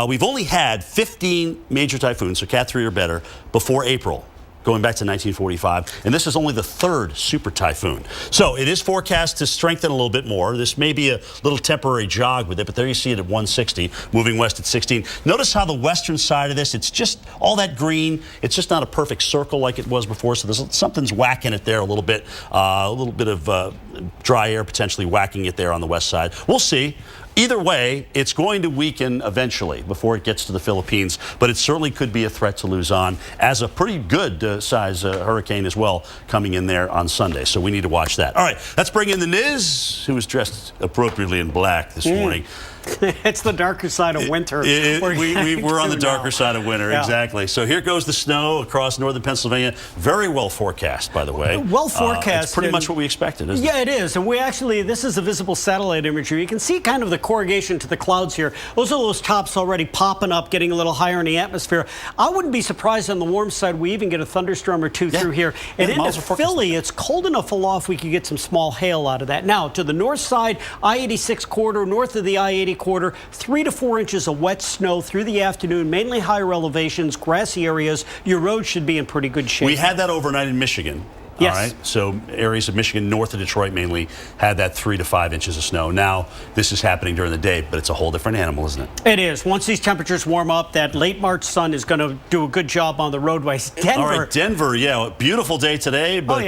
We've only had 15 major typhoons, so Cat 3 or better, before April, going back to 1945, and this is only the third super typhoon. So it is forecast to strengthen a little bit more. This may be a little temporary jog with it, but there you see it at 160, moving west at 16. Notice how the western side of this, it's just all that green. It's just not a perfect circle like it was before, so there's something's whacking it there a little bit of dry air potentially whacking it there on the west side. We'll see. Either way, it's going to weaken eventually before it gets to the Philippines, but it certainly could be a threat to Luzon as a pretty good size hurricane as well coming in there on Sunday. So we need to watch that. All right, let's bring in the Niz, who was dressed appropriately in black this morning. It's the darker side of winter. We're on the darker side of winter, yeah. Exactly. So here goes the snow across northern Pennsylvania. Very well forecast, by the way. Well forecast. It's pretty much what we expected, isn't it? Yeah, it is. And this is a visible satellite imagery. You can see kind of the corrugation to the clouds here. Those are those tops already popping up, getting a little higher in the atmosphere. I wouldn't be surprised on the warm side we even get a thunderstorm or two through here. And into Philly, it's cold enough aloft we could get some small hail out of that. Now, to the north side, I-86 corridor, north of the I-80 corridor, 3 to 4 inches of wet snow through the afternoon, mainly higher elevations, grassy areas. Your road should be in pretty good shape. We had that overnight in Michigan. Yes. All right. So areas of Michigan north of Detroit mainly had that 3 to 5 inches of snow. Now this is happening during the day, but it's a whole different animal, isn't it? It is. Once these temperatures warm up, that late March sun is going to do a good job on the roadways. Denver. All right, Denver. Yeah, beautiful day today, but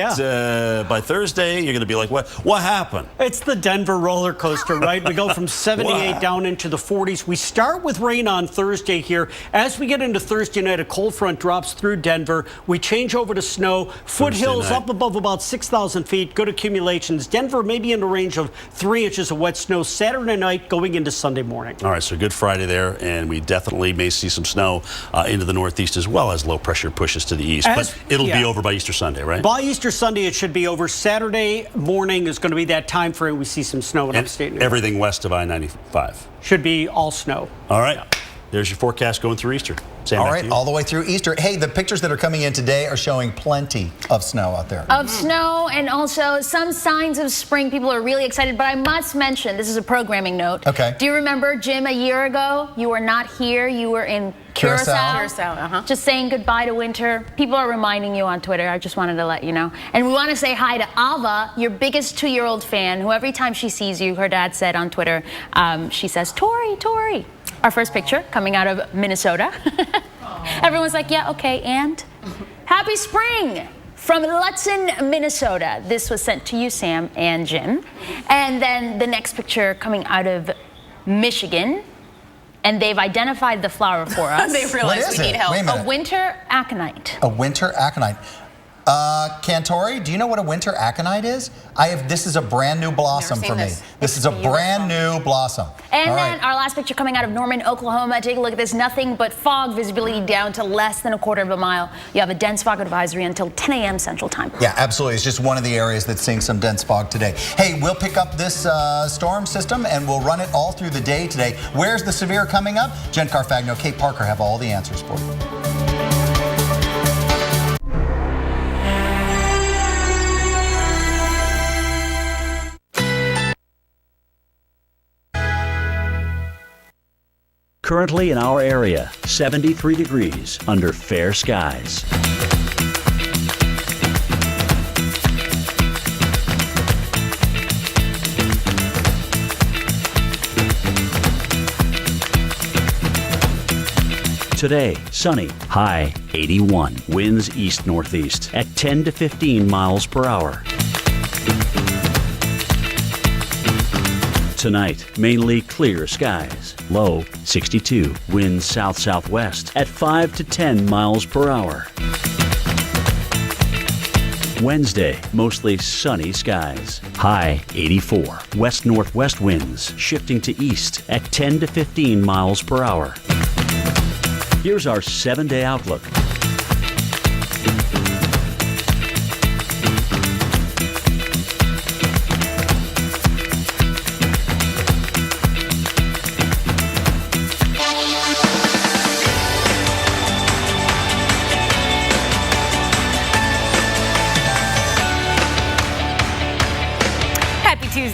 by Thursday you're going to be like, what happened? It's the Denver roller coaster, right? We go from 78 down into the 40s. We start with rain on Thursday here. As we get into Thursday night, a cold front drops through Denver. We change over to snow. Foothills up above about 6,000 feet. Good accumulations. Denver may be in the range of 3 inches of wet snow Saturday night going into Sunday morning. All right, so Good Friday there, and we definitely may see some snow into the northeast as well as low pressure pushes to the east. But it'll be over by Easter Sunday, right? By Easter Sunday, it should be over. Saturday morning is going to be that time frame we see some snow in upstate New York. Everything west of I-95. Should be all snow. All right. Yeah. There's your forecast going through Easter. Sam, all right, all the way through Easter. Hey, the pictures that are coming in today are showing plenty of snow out there. Of snow and also some signs of spring. People are really excited, but I must mention, this is a programming note. Okay. Do you remember, Jim, a year ago, you were not here, you were in Curacao. Just saying goodbye to winter. People are reminding you on Twitter. I just wanted to let you know. And we want to say hi to Ava, your biggest 2-year-old fan, who every time she sees you, her dad said on Twitter, she says, Tori, Tori. Our first picture coming out of Minnesota. Everyone's like, yeah, okay, and? Happy spring from Lutzen, Minnesota. This was sent to you, Sam and Jim. And then the next picture coming out of Michigan. And they've identified the flower for us. They realize we need help. A winter aconite. A winter aconite. Cantori, do you know what a winter aconite is? This is a brand new blossom for me. This is a brand new blossom. And then our last picture coming out of Norman, Oklahoma. Take a look at this. Nothing but fog, visibility down to less than a quarter of a mile. You have a dense fog advisory until 10 a.m. Central Time. Yeah, absolutely. It's just one of the areas that's seeing some dense fog today. Hey, we'll pick up this storm system and we'll run it all through the day today. Where's the severe coming up? Jen Carfagno, Kate Parker have all the answers for you. Currently in our area, 73 degrees under fair skies. Today, sunny, high 81, winds east-northeast at 10 to 15 miles per hour. Tonight, mainly clear skies. Low 62, winds south-southwest at 5 to 10 miles per hour. Wednesday, mostly sunny skies. High 84, west-northwest winds shifting to east at 10 to 15 miles per hour. Here's our 7-day outlook.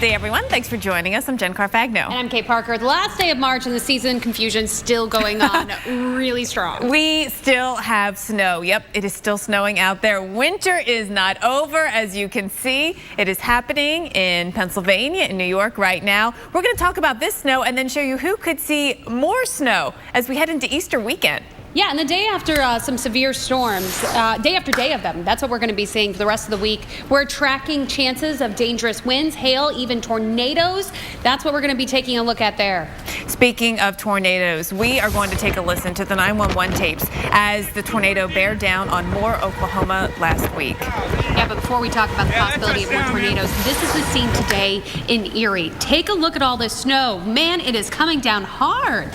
Wednesday, everyone. Thanks for joining us. I'm Jen Carfagno. And I'm Kate Parker. The last day of March and the season confusion still going on really strong. We still have snow. Yep, it is still snowing out there. Winter is not over, as you can see. It is happening in Pennsylvania, in New York right now. We're going to talk about this snow and then show you who could see more snow as we head into Easter weekend. Yeah, and the day after some severe storms, day after day of them, that's what we're going to be seeing for the rest of the week. We're tracking chances of dangerous winds, hail, even tornadoes. That's what we're going to be taking a look at there. Speaking of tornadoes, we are going to take a listen to the 911 tapes as the tornado bear down on Moore, Oklahoma last week. Yeah, but before we talk about the possibility of more tornadoes, this is the scene today in Erie. Take a look at all this snow. Man, it is coming down hard.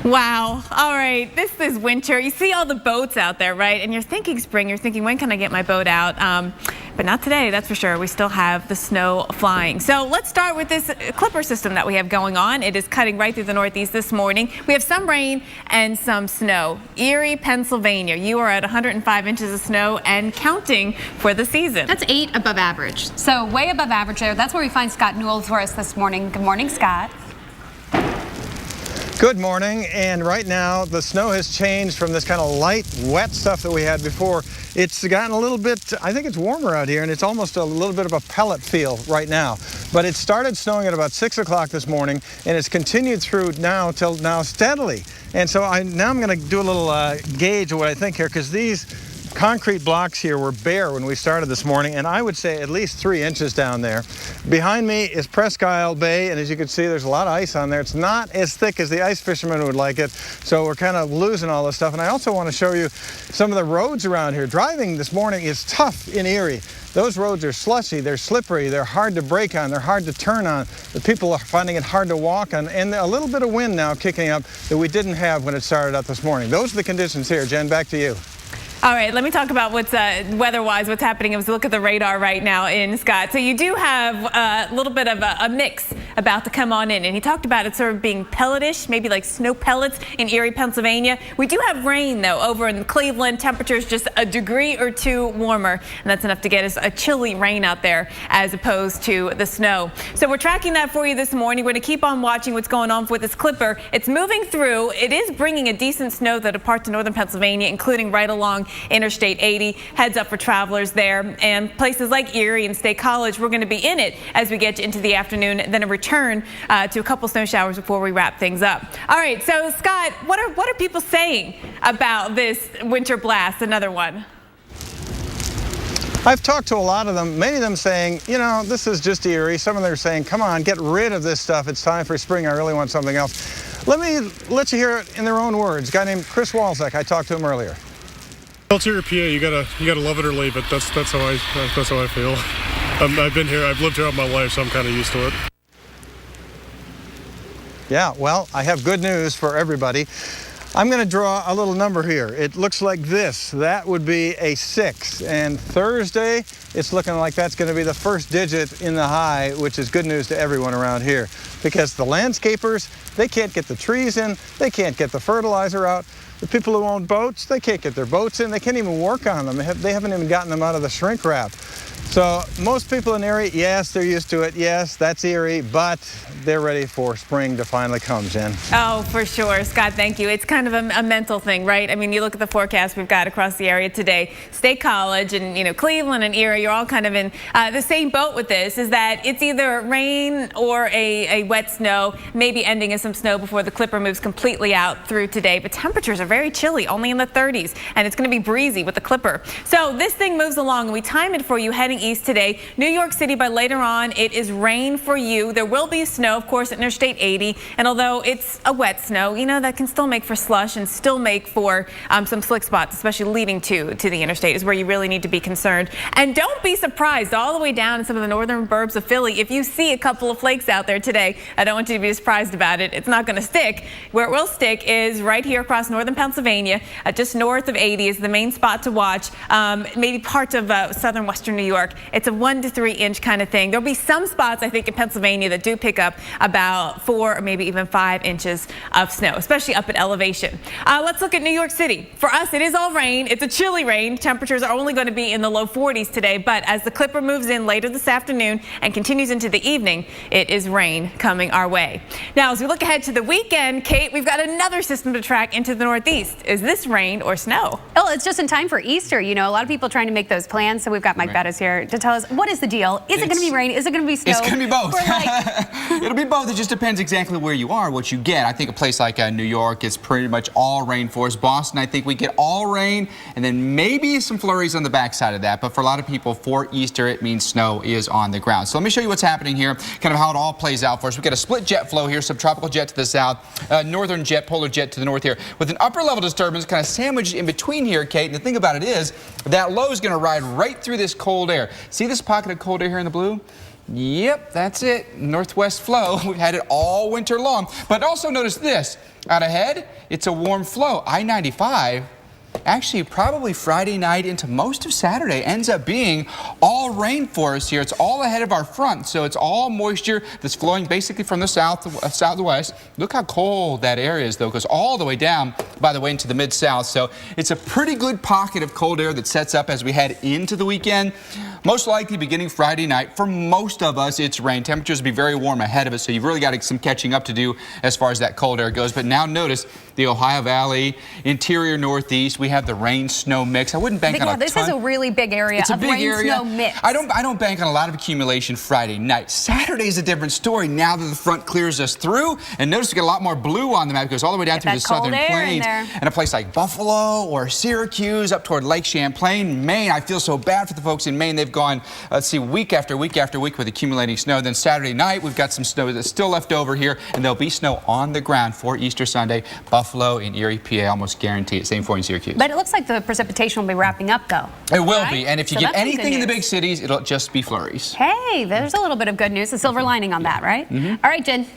Wow. All right. This is winter. You see all the boats out there, right? And you're thinking spring. You're thinking, when can I get my boat out? But not today, that's for sure. We still have the snow flying. So let's start with this clipper system that we have going on. It is cutting right through the Northeast this morning. We have some rain and some snow. Erie, Pennsylvania, you are at 105 inches of snow and counting for the season. That's 8 above average. So way above average there. That's where we find Scott Newell for us this morning. Good morning, Scott. Good morning, and right now the snow has changed from this kind of light, wet stuff that we had before. It's gotten a little bit, I think it's warmer out here, and it's almost a little bit of a pellet feel right now. But it started snowing at about 6 o'clock this morning, and it's continued through now till now steadily. And so now I'm going to do a little gauge of what I think here, because these concrete blocks here were bare when we started this morning, and I would say at least 3 inches down there. Behind me is Presque Isle Bay, and as you can see, there's a lot of ice on there. It's not as thick as the ice fishermen would like it, so we're kind of losing all this stuff. And I also want to show you some of the roads around here. Driving this morning is tough in Erie. Those roads are slushy, they're slippery, they're hard to brake on, they're hard to turn on. The people are finding it hard to walk on, and a little bit of wind now kicking up that we didn't have when it started out this morning. Those are the conditions here. Jen, back to you. All right, let me talk about what's weather-wise, what's happening as we look at the radar right now in Scott. So you do have a little bit of a mix about to come on in, and he talked about it sort of being pelletish, maybe like snow pellets in Erie, Pennsylvania. We do have rain, though, over in Cleveland. Temperatures just a degree or two warmer, and that's enough to get us a chilly rain out there as opposed to the snow. So we're tracking that for you this morning. We're going to keep on watching what's going on with this clipper. It's moving through. It is bringing a decent snow that departs to northern Pennsylvania, including right along Interstate 80. Heads up for travelers there, and places like Erie and State College, we're going to be in it as we get into the afternoon, then a return to a couple snow showers before we wrap things up. All right, so Scott, what are people saying about this winter blast, another one? I've talked to a lot of them, many of them saying, you know, this is just Erie. Some of them are saying, come on, get rid of this stuff. It's time for spring. I really want something else. Let me let you hear it in their own words. A guy named Chris Walczak, I talked to him earlier. Ulterior PA, you gotta love it or leave it. That's how I feel. I've been here, I've lived here all my life, so I'm kind of used to it. Yeah, well, I have good news for everybody. I'm going to draw a little number here. It looks like this. That would be a 6. And Thursday, it's looking like that's going to be the first digit in the high, which is good news to everyone around here. Because the landscapers, they can't get the trees in, they can't get the fertilizer out. The people who own boats, they can't get their boats in. They can't even work on them. They haven't even gotten them out of the shrink wrap. So most people in Erie, yes, they're used to it. Yes, that's Erie, but they're ready for spring to finally come, Jen. Oh, for sure. Scott, thank you. It's kind of a mental thing, right? I mean, you look at the forecast we've got across the area today. State College and, you know, Cleveland and Erie, you're all kind of in the same boat with this, is that it's either rain or a wet snow, maybe ending in some snow before the clipper moves completely out through today. But temperatures are very chilly, only in the 30s, and it's going to be breezy with the clipper. So this thing moves along, and we time it for you heading east today. New York City, by later on, it is rain for you. There will be snow, of course, at Interstate 80. And although it's a wet snow, you know, that can still make for slush and still make for some slick spots, especially leading to the interstate is where you really need to be concerned. And don't be surprised all the way down in some of the northern burbs of Philly if you see a couple of flakes out there today. I don't want you to be surprised about it. It's not going to stick. Where it will stick is right here across northern Pennsylvania, just north of 80 is the main spot to watch. Maybe parts of southern western New York. York, it's a 1 to 3 inch kind of thing. There'll be some spots, I think, in Pennsylvania that do pick up about 4 or maybe even 5 inches of snow, especially up at elevation. Let's look at New York City. For us, it is all rain. It's a chilly rain. Temperatures are only going to be in the low 40s today, but as the Clipper moves in later this afternoon and continues into the evening, it is rain coming our way. Now, as we look ahead to the weekend, Kate, we've got another system to track into the Northeast. Is this rain or snow? Oh, it's just in time for Easter. You know, a lot of people trying to make those plans. So we've got Mike Bettis here to tell us what is the deal. Is it going to be rain? Is it going to be snow? It's going to be both. Like... It'll be both. It just depends exactly where you are, what you get. I think a place like New York is pretty much all rain for us. Boston, I think we get all rain and then maybe some flurries on the backside of that. But for a lot of people, for Easter, it means snow is on the ground. So let me show you what's happening here, kind of how it all plays out for us. We've got a split jet flow here, subtropical jet to the south, northern jet, polar jet to the north here, with an upper level disturbance kind of sandwiched in between here, Kate. And the thing about it is that low is going to ride right through this cold air. See this pocket of cold air here in the blue? Yep, that's it. Northwest flow. We've had it all winter long. But also notice this. Out ahead, it's a warm flow. I-95. Actually, probably Friday night into most of Saturday ends up being all rain for us here. It's all ahead of our front, so it's all moisture that's flowing basically from the southwest. Look how cold that area is, though. It goes all the way down, by the way, into the mid-south. So it's a pretty good pocket of cold air that sets up as we head into the weekend. Most likely beginning Friday night. For most of us, it's rain. Temperatures will be very warm ahead of us, so you've really got some catching up to do as far as that cold air goes. But now notice the Ohio Valley, interior Northeast. We have the rain-snow mix. I wouldn't bank on a ton. This is a really big area of rain-snow mix. I don't bank on a lot of accumulation Friday night. Saturday's a different story now that the front clears us through. And notice we get a lot more blue on the map. It goes all the way down through the southern plains. And a place like Buffalo or Syracuse up toward Lake Champlain, Maine. I feel so bad for the folks in Maine. They've gone, let's see, week after week after week with accumulating snow. Then Saturday night, we've got some snow that's still left over here. And there'll be snow on the ground for Easter Sunday. Buffalo and Erie, PA, almost guarantee it. Same for in Syracuse. But it looks like the precipitation will be wrapping up, though. It will be, and if you get anything in the big cities, it'll just be flurries. Hey, there's a little bit of good news, a silver lining on that, right? All right, Jen.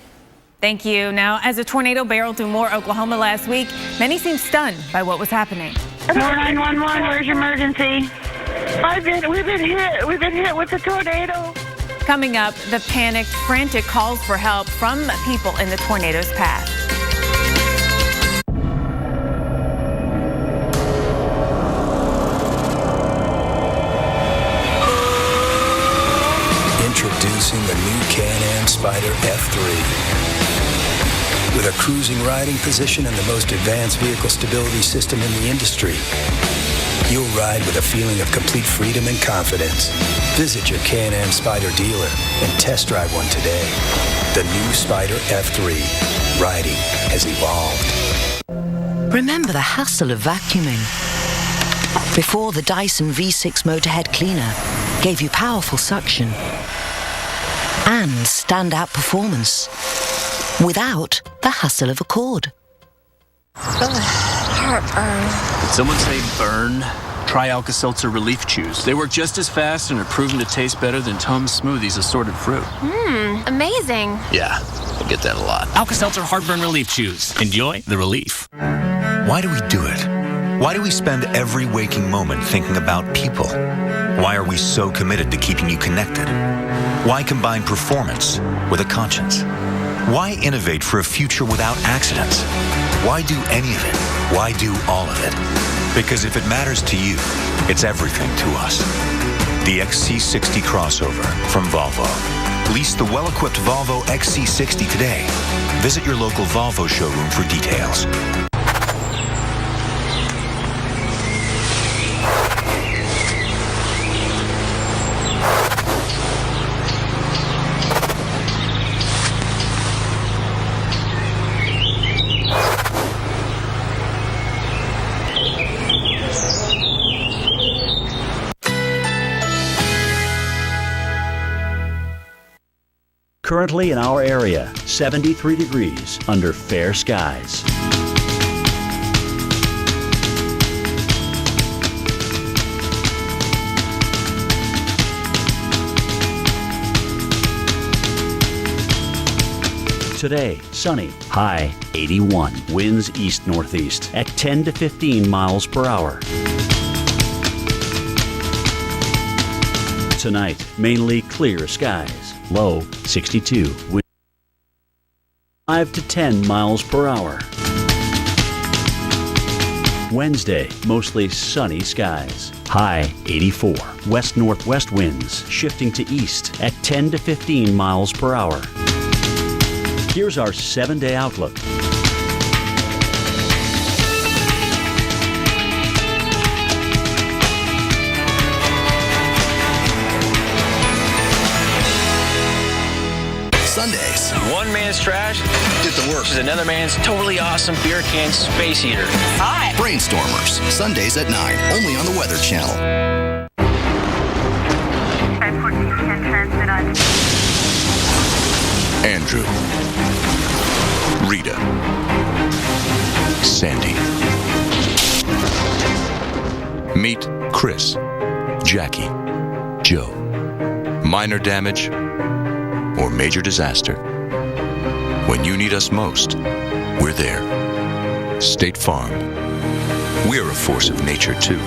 Thank you. Now, as a tornado barreled through Moore, Oklahoma last week, many seemed stunned by what was happening. 911, where's your emergency? We've been hit with a tornado. Coming up, the panicked, frantic calls for help from people in the tornado's path. Introducing the new Can-Am Spyder F3. With a cruising riding position and the most advanced vehicle stability system in the industry, you'll ride with a feeling of complete freedom and confidence. Visit your Can-Am Spyder dealer and test drive one today. The new Spyder F3. Riding has evolved. Remember the hassle of vacuuming? Before, the Dyson V6 Motorhead Cleaner gave you powerful suction and standout performance without the hassle of a cord. Heartburn. Did someone say burn? Try Alka-Seltzer Relief Chews. They work just as fast and are proven to taste better than Tums Smoothies assorted fruit. Amazing. Yeah, I get that a lot. Alka-Seltzer Heartburn Relief Chews. Enjoy the relief. Why do we do it? Why do we spend every waking moment thinking about people? Why are we so committed to keeping you connected? Why combine performance with a conscience? Why innovate for a future without accidents? Why do any of it? Why do all of it? Because if it matters to you, it's everything to us. The XC60 crossover from Volvo. Lease the well-equipped Volvo XC60 today. Visit your local Volvo showroom for details. Currently in our area, 73 degrees under fair skies. Today, sunny, high 81, winds east-northeast at 10 to 15 miles per hour. Tonight, mainly clear skies. Low 62. Wind 5 to 10 miles per hour. Wednesday, mostly sunny skies. High 84. West-northwest winds shifting to east at 10 to 15 miles per hour. Here's our 7-day outlook. Sundays. One man's trash did the work. Is another man's totally awesome beer can space heater. Hi. Brainstormers. Sundays at 9. Only on the Weather Channel. 514 transmit on. Andrew. Rita. Sandy. Meet Chris. Jackie. Joe. Minor damage or major disaster. When you need us most, we're there. State Farm. We're a force of nature, too.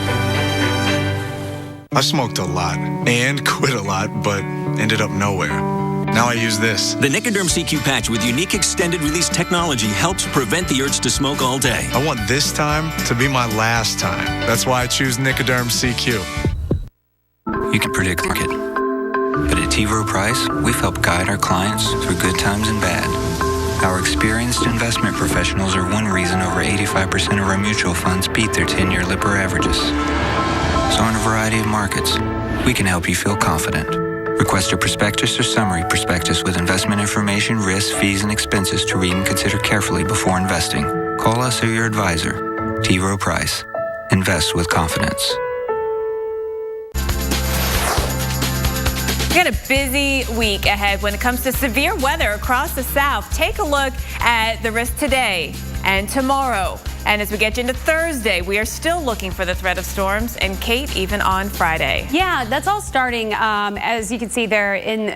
I smoked a lot and quit a lot, but ended up nowhere. Now I use this. The Nicoderm CQ patch with unique extended release technology helps prevent the urge to smoke all day. I want this time to be my last time. That's why I choose Nicoderm CQ. You can predict the market, but at T. Rowe Price, we've helped guide our clients through good times and bad. Our experienced investment professionals are one reason over 85% of our mutual funds beat their 10-year Lipper averages. So in a variety of markets, we can help you feel confident. Request a prospectus or summary prospectus with investment information, risks, fees, and expenses to read and consider carefully before investing. Call us or your advisor. T. Rowe Price. Invest with confidence. We got a busy week ahead when it comes to severe weather across the South. Take a look at the risk today and tomorrow. And as we get into Thursday, we are still looking for the threat of storms, and Kate, even on Friday. Yeah, that's all starting, as you can see there, in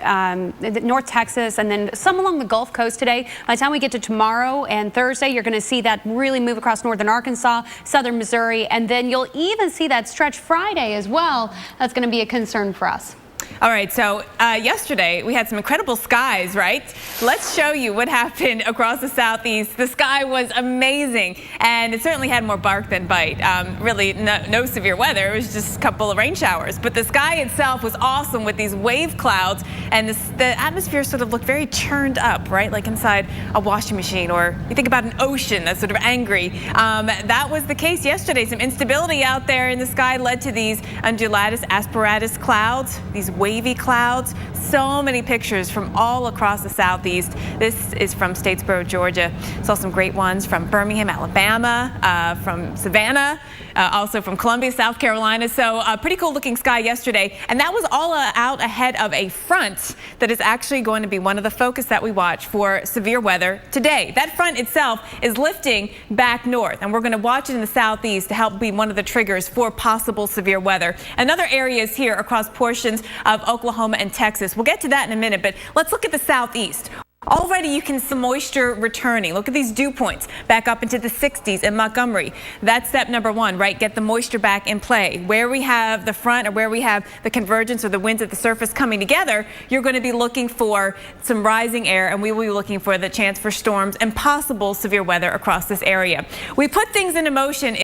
North Texas and then some along the Gulf Coast today. By the time we get to tomorrow and Thursday, you're going to see that really move across northern Arkansas, southern Missouri, and then you'll even see that stretch Friday as well. That's going to be a concern for us. All right, so yesterday we had some incredible skies, right? Let's show you what happened across the Southeast. The sky was amazing, and it certainly had more bark than bite. Really, no severe weather. It was just a couple of rain showers. But the sky itself was awesome with these wave clouds, and the atmosphere sort of looked very churned up, right? Like inside a washing machine, or you think about an ocean that's sort of angry. That was the case yesterday. Some instability out there in the sky led to these undulatus asperatus clouds, these wavy clouds. So many pictures from all across the Southeast. This is from Statesboro, Georgia. Saw some great ones from Birmingham, Alabama, from Savannah, also from Columbia, South Carolina. So a pretty cool looking sky yesterday. And that was all out ahead of a front that is actually going to be one of the focus that we watch for severe weather today. That front itself is lifting back north, and we're going to watch it in the Southeast to help be one of the triggers for possible severe weather. Another areas here across portions of Oklahoma and Texas. We'll get to that in a minute, but let's look at the Southeast. Already you can see moisture returning. Look at these dew points back up into the 60s in Montgomery. That's step number one, right? Get the moisture back in play. Where we have the front or where we have the convergence or the winds at the surface coming together, you're going to be looking for some rising air, and we will be looking for the chance for storms and possible severe weather across this area. We put things into motion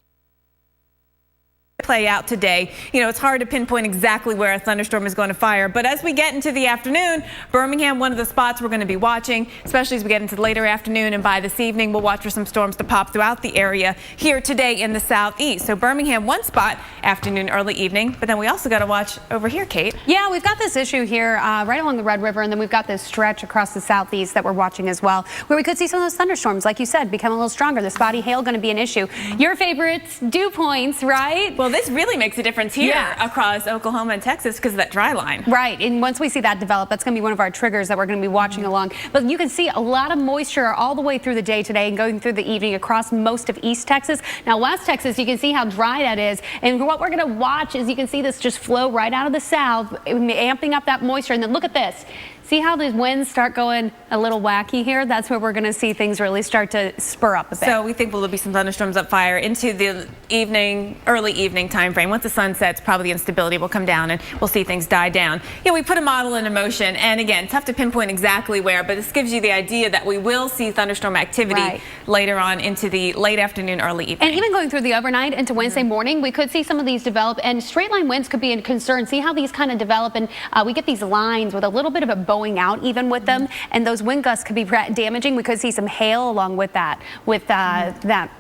play out today. You know, it's hard to pinpoint exactly where a thunderstorm is going to fire, but as we get into the afternoon, Birmingham, one of the spots we're going to be watching, especially as we get into the later afternoon, and by this evening we'll watch for some storms to pop throughout the area here today in the Southeast. So Birmingham, one spot, afternoon, early evening, but then we also got to watch over here, Kate. Yeah, we've got this issue here right along the Red River, and then we've got this stretch across the Southeast that we're watching as well, where we could see some of those thunderstorms, like you said, become a little stronger. The spotty hail going to be an issue. Your favorites, dew points, right? Well, this really makes a difference here across Oklahoma and Texas because of that dry line. Right, and once we see that develop, that's going to be one of our triggers that we're going to be watching along. But you can see a lot of moisture all the way through the day today and going through the evening across most of East Texas. Now, West Texas, you can see how dry that is. And what we're going to watch is you can see this just flow right out of the south, amping up that moisture. And then look at this. See how these winds start going a little wacky here? That's where we're going to see things really start to spur up a bit. So we think there'll be some thunderstorms up fire into the early evening time frame. Once the sun sets, probably the instability will come down and we'll see things die down. Yeah, we put a model into motion, and again, tough to pinpoint exactly where, but this gives you the idea that we will see thunderstorm activity later on into the late afternoon, early evening. And even going through the overnight into Wednesday morning, we could see some of these develop, and straight line winds could be a concern. See how these kind of develop, and we get these lines with a little bit of a bowing out even with them, and those wind gusts could be damaging. We could see some hail along with that.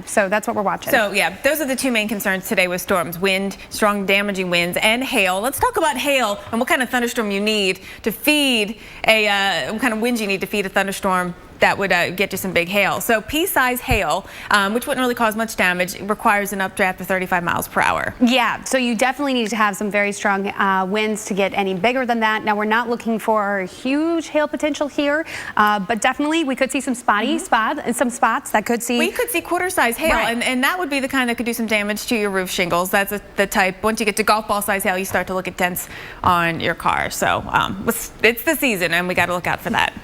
So that's what we're watching. So yeah, those are the two main concerns today with storms: wind, strong damaging winds, and hail. Let's talk about hail and what kind of thunderstorm you need to feed what kind of winds you need to feed a thunderstorm that would get you some big hail. So pea-size hail, which wouldn't really cause much damage, requires an updraft of 35 miles per hour. Yeah, so you definitely need to have some very strong winds to get any bigger than that. Now, we're not looking for huge hail potential here, but definitely we could see some spots that could see. We could see quarter-size hail, and that would be the kind that could do some damage to your roof shingles. That's the type. Once you get to golf ball size hail, you start to look at dents on your car. So it's the season, and we got to look out for that.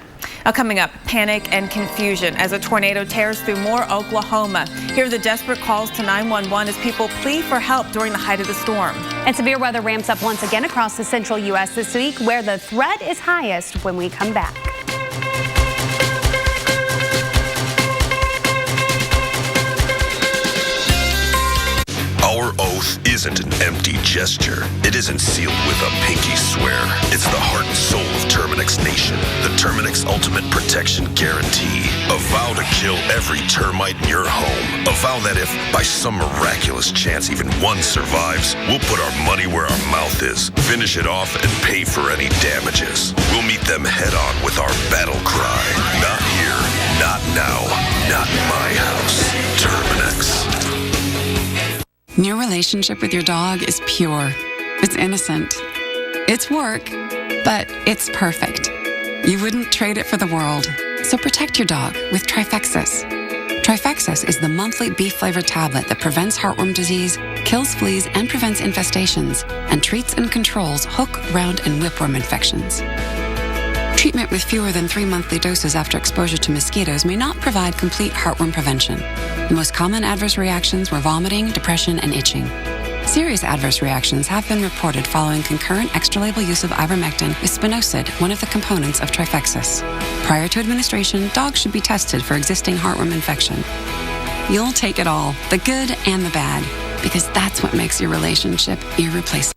Coming up, panic and confusion as a tornado tears through Moore, Oklahoma. Here are the desperate calls to 911 as people plead for help during the height of the storm. And severe weather ramps up once again across the central U.S. this week, where the threat is highest when we come back. Our oath isn't an empty gesture. It isn't sealed with a pinky swear. It's the heart and soul of Terminix Nation. The Terminix Ultimate Protection Guarantee. A vow to kill every termite in your home. A vow that if, by some miraculous chance, even one survives, we'll put our money where our mouth is, finish it off, and pay for any damages. We'll meet them head on with our battle cry. Not here, not now, not in my house. Terminix. Your relationship with your dog is pure. It's innocent. It's work, but it's perfect. You wouldn't trade it for the world. So protect your dog with Trifexis. Trifexis is the monthly beef-flavored tablet that prevents heartworm disease, kills fleas, and prevents infestations, and treats and controls hook, round, and whipworm infections. Treatment with fewer than 3 monthly doses after exposure to mosquitoes may not provide complete heartworm prevention. The most common adverse reactions were vomiting, depression, and itching. Serious adverse reactions have been reported following concurrent extra-label use of ivermectin with spinosad, one of the components of Trifexis. Prior to administration, dogs should be tested for existing heartworm infection. You'll take it all, the good and the bad, because that's what makes your relationship irreplaceable.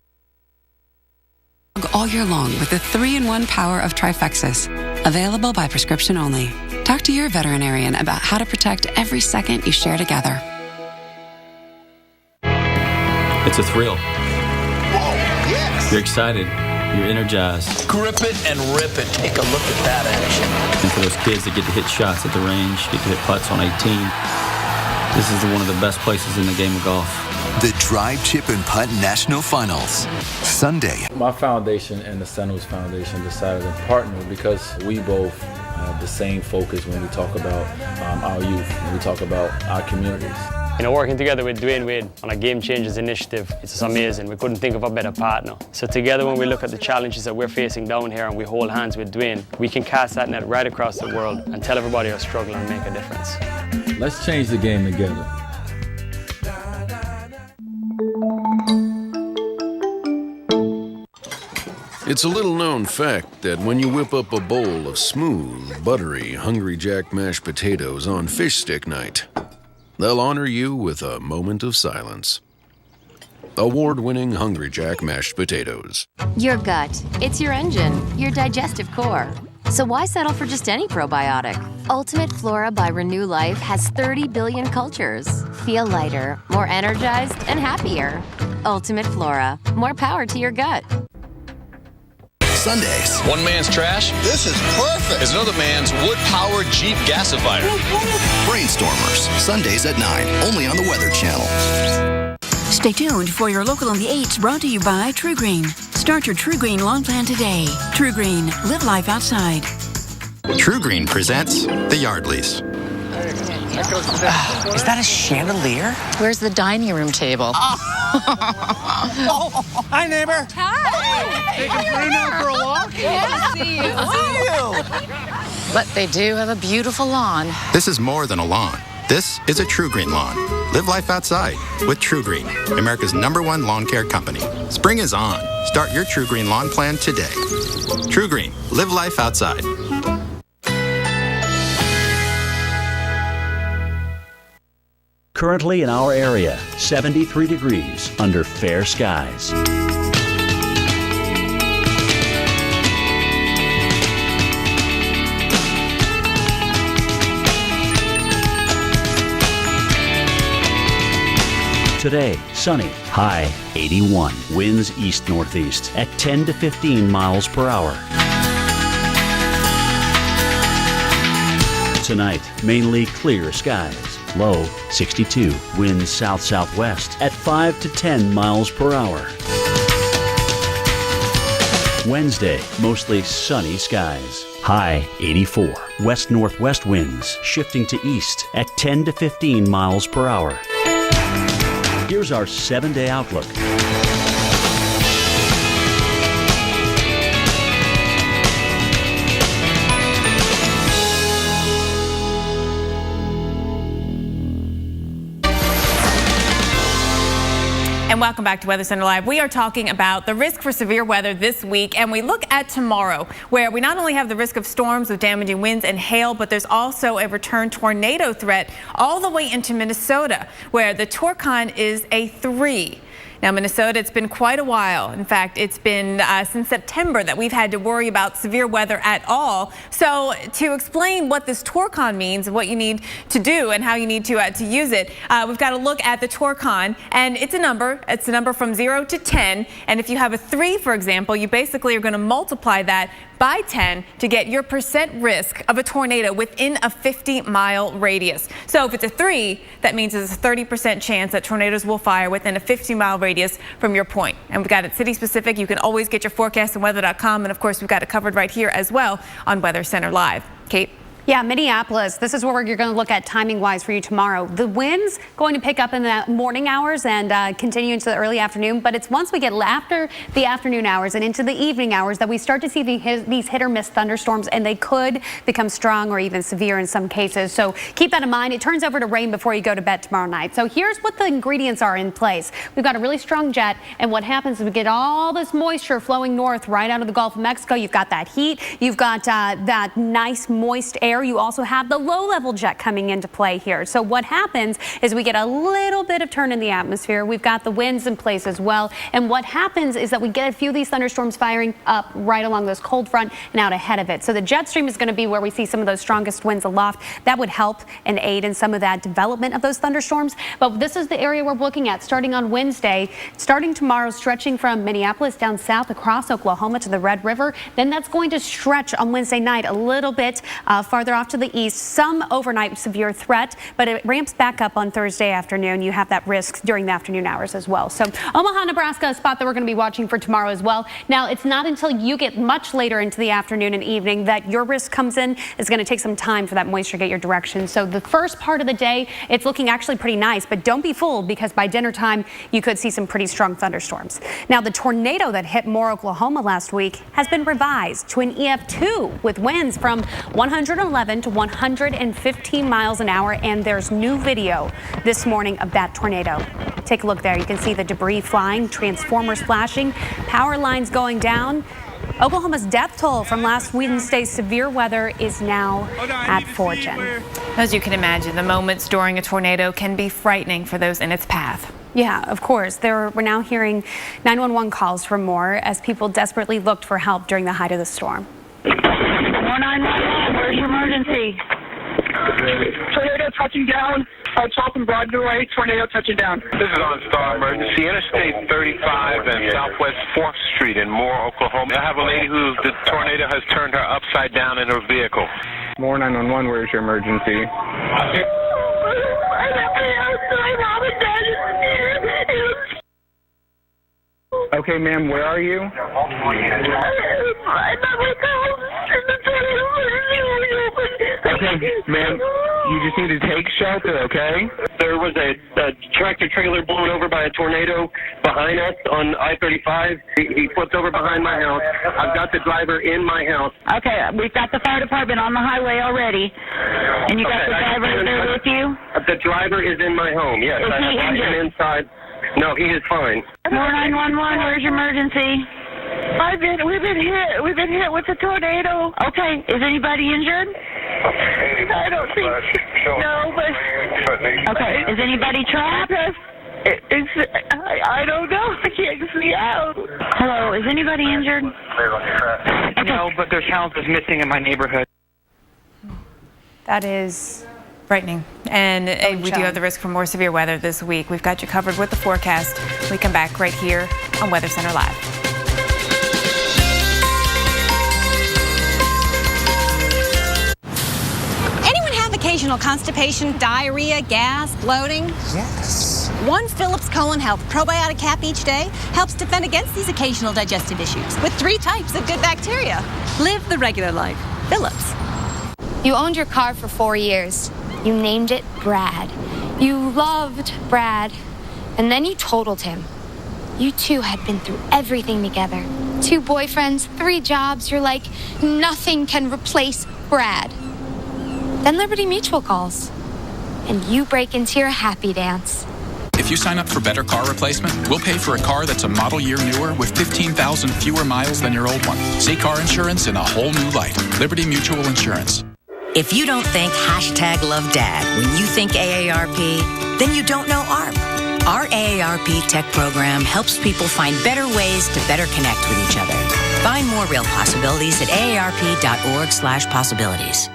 All year long with the 3-in-1 power of Trifexis, available by prescription only. Talk to your veterinarian about how to protect every second you share together. It's a thrill. Whoa, yes! You're excited. You're energized. Grip it and rip it. Take a look at that action. And for those kids that get to hit shots at the range, get to hit putts on 18, this is one of the best places in the game of golf. The Drive, Chip, and Putt National Finals, Sunday. My foundation and the St. Louis Foundation decided to partner because we both have the same focus when we talk about our youth, when we talk about our communities. You know, working together with Dwayne Wade on a Game Changers initiative, it's just amazing. We couldn't think of a better partner. So together, when we look at the challenges that we're facing down here and we hold hands with Dwayne, we can cast that net right across the world and tell everybody who's struggling and make a difference. Let's change the game together. It's a little-known fact that when you whip up a bowl of smooth, buttery Hungry Jack mashed potatoes on fish stick night, they'll honor you with a moment of silence. Award-winning Hungry Jack mashed potatoes. Your gut, it's your engine, your digestive core. So why settle for just any probiotic? Ultimate Flora by Renew Life has 30 billion cultures. Feel lighter, more energized, and happier. Ultimate Flora, more power to your gut. Sundays. One man's trash. This is perfect. Is another man's wood-powered Jeep gasifier. Brainstormers, Sundays at 9, only on the Weather Channel. Stay tuned for your local on the 8s, brought to you by True Green. Start your True Green lawn plan today. True Green, live life outside. True Green presents The Yardleys. Is that a chandelier? Where's the dining room table? Oh, hi, neighbor. Hi. Taking Bruno for a walk? Good to see you. See you. But they do have a beautiful lawn. This is more than a lawn. This is a True Green lawn. Live life outside with True Green, America's #1 lawn care company. Spring is on. Start your True Green lawn plan today. True Green, live life outside. Currently in our area, 73 degrees under fair skies. Today, sunny, high 81, winds east-northeast at 10 to 15 miles per hour. Tonight, mainly clear skies, low 62, winds south-southwest at 5 to 10 miles per hour. Wednesday, mostly sunny skies, high 84, west-northwest winds shifting to east at 10 to 15 miles per hour. Here's our 7-day outlook. And welcome back to Weather Center Live. We are talking about the risk for severe weather this week, and we look at tomorrow, where we not only have the risk of storms with damaging winds and hail, but there's also a return tornado threat all the way into Minnesota, where the Torcon is a 3. Now, Minnesota, it's been quite a while. In fact, it's been since September that we've had to worry about severe weather at all. So to explain what this Torcon means, what you need to do and how you need to use it, we've got to look at the Torcon, and it's a number. It's a number from 0 to 10. And if you have a 3, for example, you basically are going to multiply that by 10 to get your percent risk of a tornado within a 50-mile radius. So if it's a 3, that means there's a 30% chance that tornadoes will fire within a 50-mile radius from your point. And we've got it city specific. You can always get your forecast on weather.com. And of course, we've got it covered right here as well on Weather Center Live. Kate? Yeah, Minneapolis, this is where you're going to look at timing-wise for you tomorrow. The winds going to pick up in the morning hours and continue into the early afternoon, but it's once we get after the afternoon hours and into the evening hours that we start to see these hit-or-miss thunderstorms, and they could become strong or even severe in some cases. So keep that in mind. It turns over to rain before you go to bed tomorrow night. So here's what the ingredients are in place. We've got a really strong jet, and what happens is we get all this moisture flowing north right out of the Gulf of Mexico. You've got that heat. You've got that nice moist air. You also have the low-level jet coming into play here. So what happens is we get a little bit of turn in the atmosphere. We've got the winds in place as well. And what happens is that we get a few of these thunderstorms firing up right along this cold front and out ahead of it. So the jet stream is going to be where we see some of those strongest winds aloft. That would help and aid in some of that development of those thunderstorms. But this is the area we're looking at starting on Wednesday, starting tomorrow, stretching from Minneapolis down south across Oklahoma to the Red River. Then that's going to stretch on Wednesday night a little bit farther off to the east, some overnight severe threat, but it ramps back up on Thursday afternoon. You have that risk during the afternoon hours as well. So Omaha, Nebraska, a spot that we're going to be watching for tomorrow as well. Now, it's not until you get much later into the afternoon and evening that your risk comes in. It's going to take some time for that moisture to get your direction. So the first part of the day, it's looking actually pretty nice, but don't be fooled, because by dinner time, you could see some pretty strong thunderstorms. Now, the tornado that hit Moore, Oklahoma last week has been revised to an EF2 with winds from 111 to 115 miles an hour, and there's new video this morning of that tornado. Take a look there. You can see the debris flying, transformers flashing, power lines going down. Oklahoma's death toll from last Wednesday's severe weather is now at 4, Jen. As you can imagine, the moments during a tornado can be frightening for those in its path. Yeah, of course. We're now hearing 911 calls from Moore as people desperately looked for help during the height of the storm. 911, where's your emergency? Tornado touching down. Top and Broadway, tornado touching down. This is OnStar Emergency. Interstate 35 and Southwest 4th Street in Moore, Oklahoma. I have a lady who the tornado has turned her upside down in her vehicle. Moore 911, where's your emergency? Okay, ma'am, where are you? Okay, ma'am, you just need to take shelter, okay? There was a tractor trailer blown over by a tornado behind us on I-35. He flipped over behind my house. I've got the driver in my house. Okay, we've got the fire department on the highway already. And you got the driver there with you? The driver is in my home, yes. Is he I have him inside. No, he is fine. 4911, where's your emergency? We've been hit. We've been hit with a tornado. Okay, is anybody injured? I don't think no, but okay. Is anybody trapped? I don't know. I can't see out. Hello, is anybody injured? No, but there's houses missing in my neighborhood. That is frightening. And we do have the risk for more severe weather this week. We've got you covered with the forecast. We come back right here on Weather Center Live. Occasional constipation, diarrhea, gas, bloating? Yes. One Phillips Colon Health probiotic cap each day helps defend against these occasional digestive issues with 3 types of good bacteria. Live the regular life. Phillips. You owned your car for 4 years. You named it Brad. You loved Brad. And then you totaled him. You two had been through everything together. 2 boyfriends, 3 jobs. You're like, nothing can replace Brad. Then Liberty Mutual calls, and you break into your happy dance. If you sign up for Better Car Replacement, we'll pay for a car that's a model year newer with 15,000 fewer miles than your old one. See car insurance in a whole new light. Liberty Mutual Insurance. If you don't think #LoveDad when you think AARP, then you don't know ARP. Our AARP Tech program helps people find better ways to better connect with each other. Find more real possibilities at aarp.org/possibilities.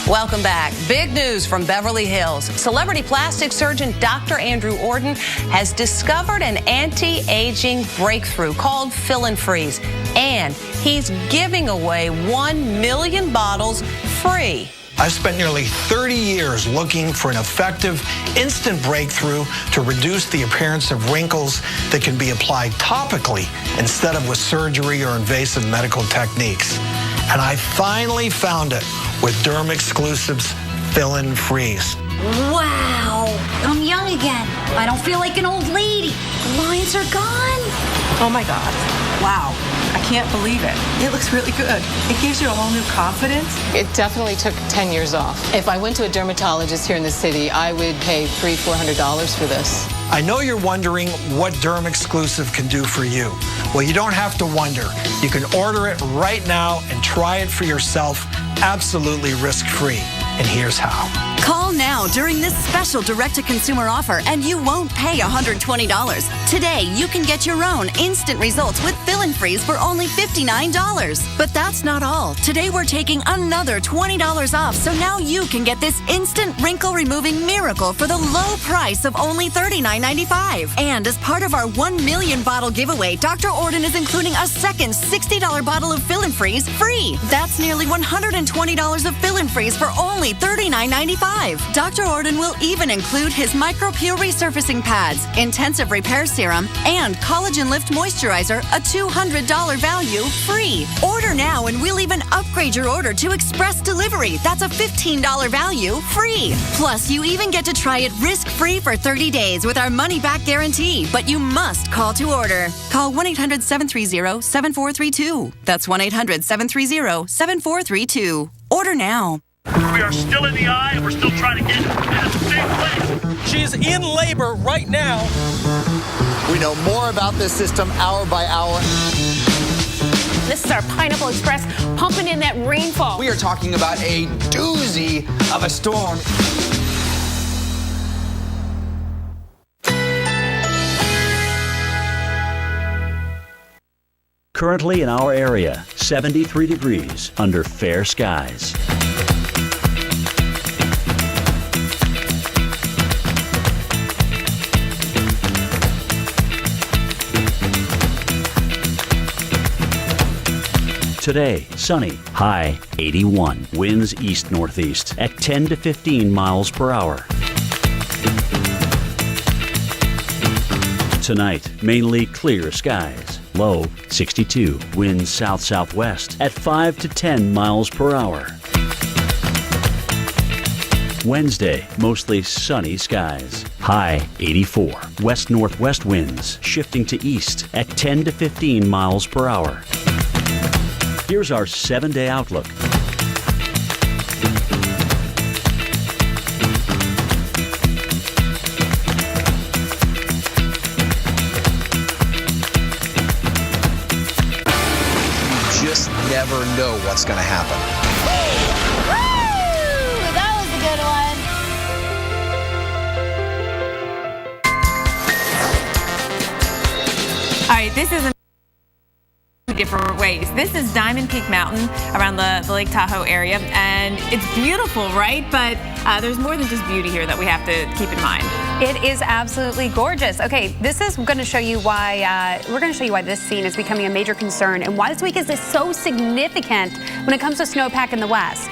Welcome back. Big news from Beverly Hills. Celebrity plastic surgeon Dr. Andrew Orden has discovered an anti-aging breakthrough called Fill and Freeze. And he's giving away 1 million bottles free. I've spent nearly 30 years looking for an effective, instant breakthrough to reduce the appearance of wrinkles that can be applied topically instead of with surgery or invasive medical techniques. And I finally found it with Derm Exclusives Fill and Freeze. Wow, I'm young again. I don't feel like an old lady. The lines are gone. Oh my God. Wow. I can't believe it. It looks really good. It gives you a whole new confidence. It definitely took 10 years off. If I went to a dermatologist here in the city, I would pay $300-400 for this. I know you're wondering what Derm Exclusive can do for you. Well, you don't have to wonder. You can order it right now and try it for yourself absolutely risk-free. And here's how. Call now during this special direct-to-consumer offer and you won't pay $120. Today, you can get your own instant results with Fill and Freeze for only $59. But that's not all. Today, we're taking another $20 off, so now you can get this instant wrinkle-removing miracle for the low price of only $39.95. And as part of our 1 million bottle giveaway, Dr. Orden is including a second $60 bottle of Fill and Freeze free. That's nearly $120 of Fill and Freeze for only $39.95. Dr. Orden will even include his MicroPure resurfacing pads, intensive repair serum, and collagen lift moisturizer, a $200 value free. Order now and we'll even upgrade your order to express delivery. That's a $15 value free. Plus, you even get to try it risk-free for 30 days with our money-back guarantee. But you must call to order. Call 1-800-730-7432. That's 1-800-730-7432. Order now. We are still in the eye, and we're still trying to get in the same place. She's in labor right now. We know more about this system hour by hour. This is our Pineapple Express pumping in that rainfall. We are talking about a doozy of a storm. Currently in our area, 73 degrees under fair skies. Today, sunny, high 81, winds east-northeast at 10 to 15 miles per hour. Tonight, mainly clear skies, low 62, winds south-southwest at 5 to 10 miles per hour. Wednesday, mostly sunny skies. High 84. West-northwest winds shifting to east at 10 to 15 miles per hour. Here's our 7-day outlook. Just never know what's going to happen. That was a good one. All right, this is different ways. This is Diamond Peak Mountain around the Lake Tahoe area, and it's beautiful, right? But there's more than just beauty here that we have to keep in mind. It is absolutely gorgeous. Okay, this is going to show you why we're going to show you why this scene is becoming a major concern and why this week is so significant when it comes to snowpack in the West.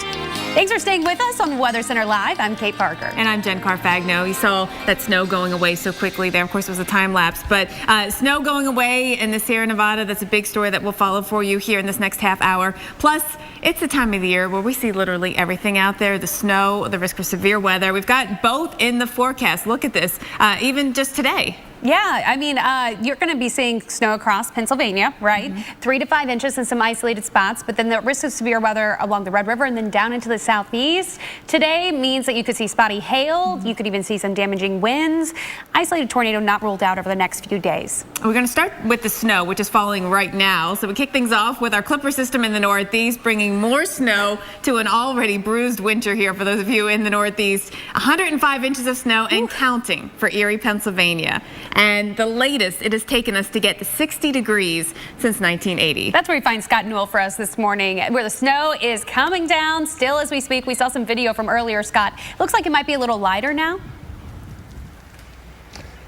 Thanks for staying with us on Weather Center Live. I'm Kate Parker. And I'm Jen Carfagno. You saw that snow going away so quickly there. Of course, it was a time lapse, but snow going away in the Sierra Nevada, that's a big story that we'll follow for you here in this next half hour. Plus, it's the time of the year where we see literally everything out there, the snow, the risk of severe weather. We've got both in the forecast. Look at this, even just today. Yeah, I mean, you're going to be seeing snow across Pennsylvania, right? 3 to 5 inches in some isolated spots, but then the risk of severe weather along the Red River and then down into the southeast. Today means that you could see spotty hail. You could even see some damaging winds. Isolated tornado not ruled out over the next few days. We're going to start with the snow, which is falling right now. So we kick things off with our Clipper system in the northeast, bringing more snow to an already bruised winter here for those of you in the northeast. 105 inches of snow and counting for Erie, Pennsylvania. And the latest it has taken us to get to 60 degrees since 1980. That's where we find Scott Newell for us this morning, where the snow is coming down still as we speak. We saw some video from earlier, Scott. Looks like it might be a little lighter now.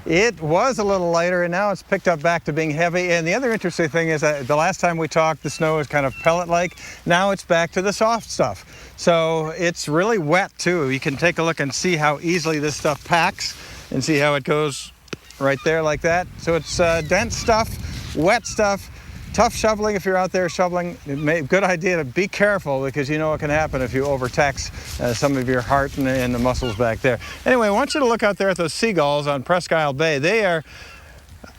It was a little lighter, and now it's picked up back to being heavy. And the other interesting thing is that the last time we talked, the snow was kind of pellet-like. Now it's back to the soft stuff. So it's really wet, too. You can take a look and see how easily this stuff packs and see how it goes right there like that. So it's dense stuff, wet stuff, tough shoveling if you're out there shoveling. Good idea to be careful because you know what can happen if you overtax some of your heart and the muscles back there. Anyway, I want you to look out there at those seagulls on Presque Isle Bay. They are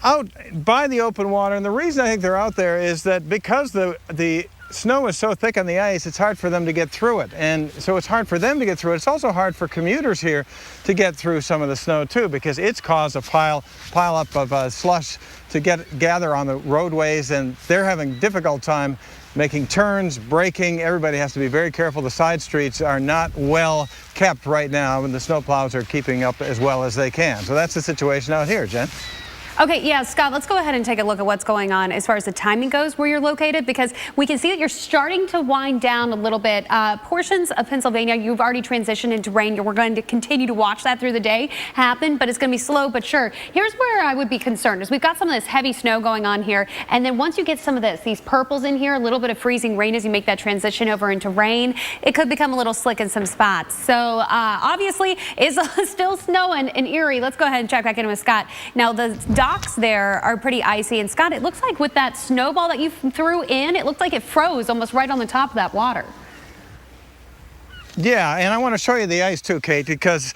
out by the open water, and the reason I think they're out there is that because the snow is so thick on the ice, it's hard for them to get through it. And so it's hard for them to get through it. It's also hard for commuters here to get through some of the snow too, because it's caused a pile up of slush to gather on the roadways, and they're having a difficult time making turns, braking. Everybody has to be very careful. The side streets are not well kept right now, and the snowplows are keeping up as well as they can. So that's the situation out here, Jen. Okay, yeah, Scott, let's go ahead and take a look at what's going on as far as the timing goes where you're located, because we can see that you're starting to wind down a little bit. Portions of Pennsylvania, you've already transitioned into rain. We're going to continue to watch that through the day happen, but it's going to be slow but sure. Here's where I would be concerned is we've got some of this heavy snow going on here, and then once you get some of these purples in here, a little bit of freezing rain as you make that transition over into rain, it could become a little slick in some spots. So obviously, it's still snowing in Erie. Let's go ahead and check back in with Scott. Now, the docks there are pretty icy, and Scott, it looks like with that snowball that you threw in, it looked like it froze almost right on the top of that water. Yeah, and I want to show you the ice too, Kate, because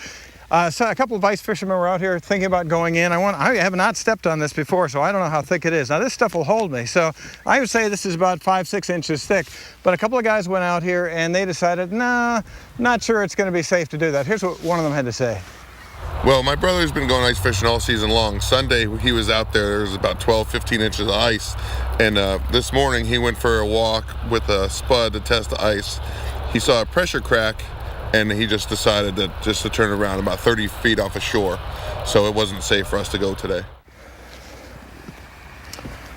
so a couple of ice fishermen were out here thinking about going in. I have not stepped on this before, so I don't know how thick it is. Now, this stuff will hold me, so I would say this is about 5-6 inches thick. But a couple of guys went out here, and they decided, nah, not sure it's going to be safe to do that. Here's what one of them had to say. Well, my brother's been going ice fishing all season long. Sunday, he was out there was about 12-15 inches of ice. And this morning, he went for a walk with a spud to test the ice. He saw a pressure crack, and he just decided to turn around about 30 feet off the shore. So it wasn't safe for us to go today.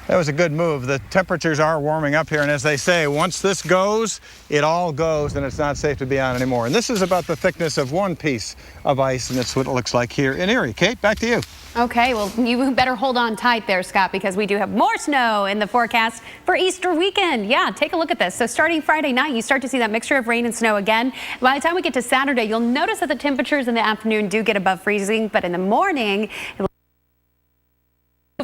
That was a good move. The temperatures are warming up here, and as they say, once this goes, it all goes, and it's not safe to be on anymore. And this is about the thickness of one piece of ice, and that's what it looks like here in Erie. Kate, back to you. Okay, well, you better hold on tight there, Scott, because we do have more snow in the forecast for Easter weekend. Yeah, take a look at this. So starting Friday night, you start to see that mixture of rain and snow again. By the time we get to Saturday, you'll notice that the temperatures in the afternoon do get above freezing, but in the morning,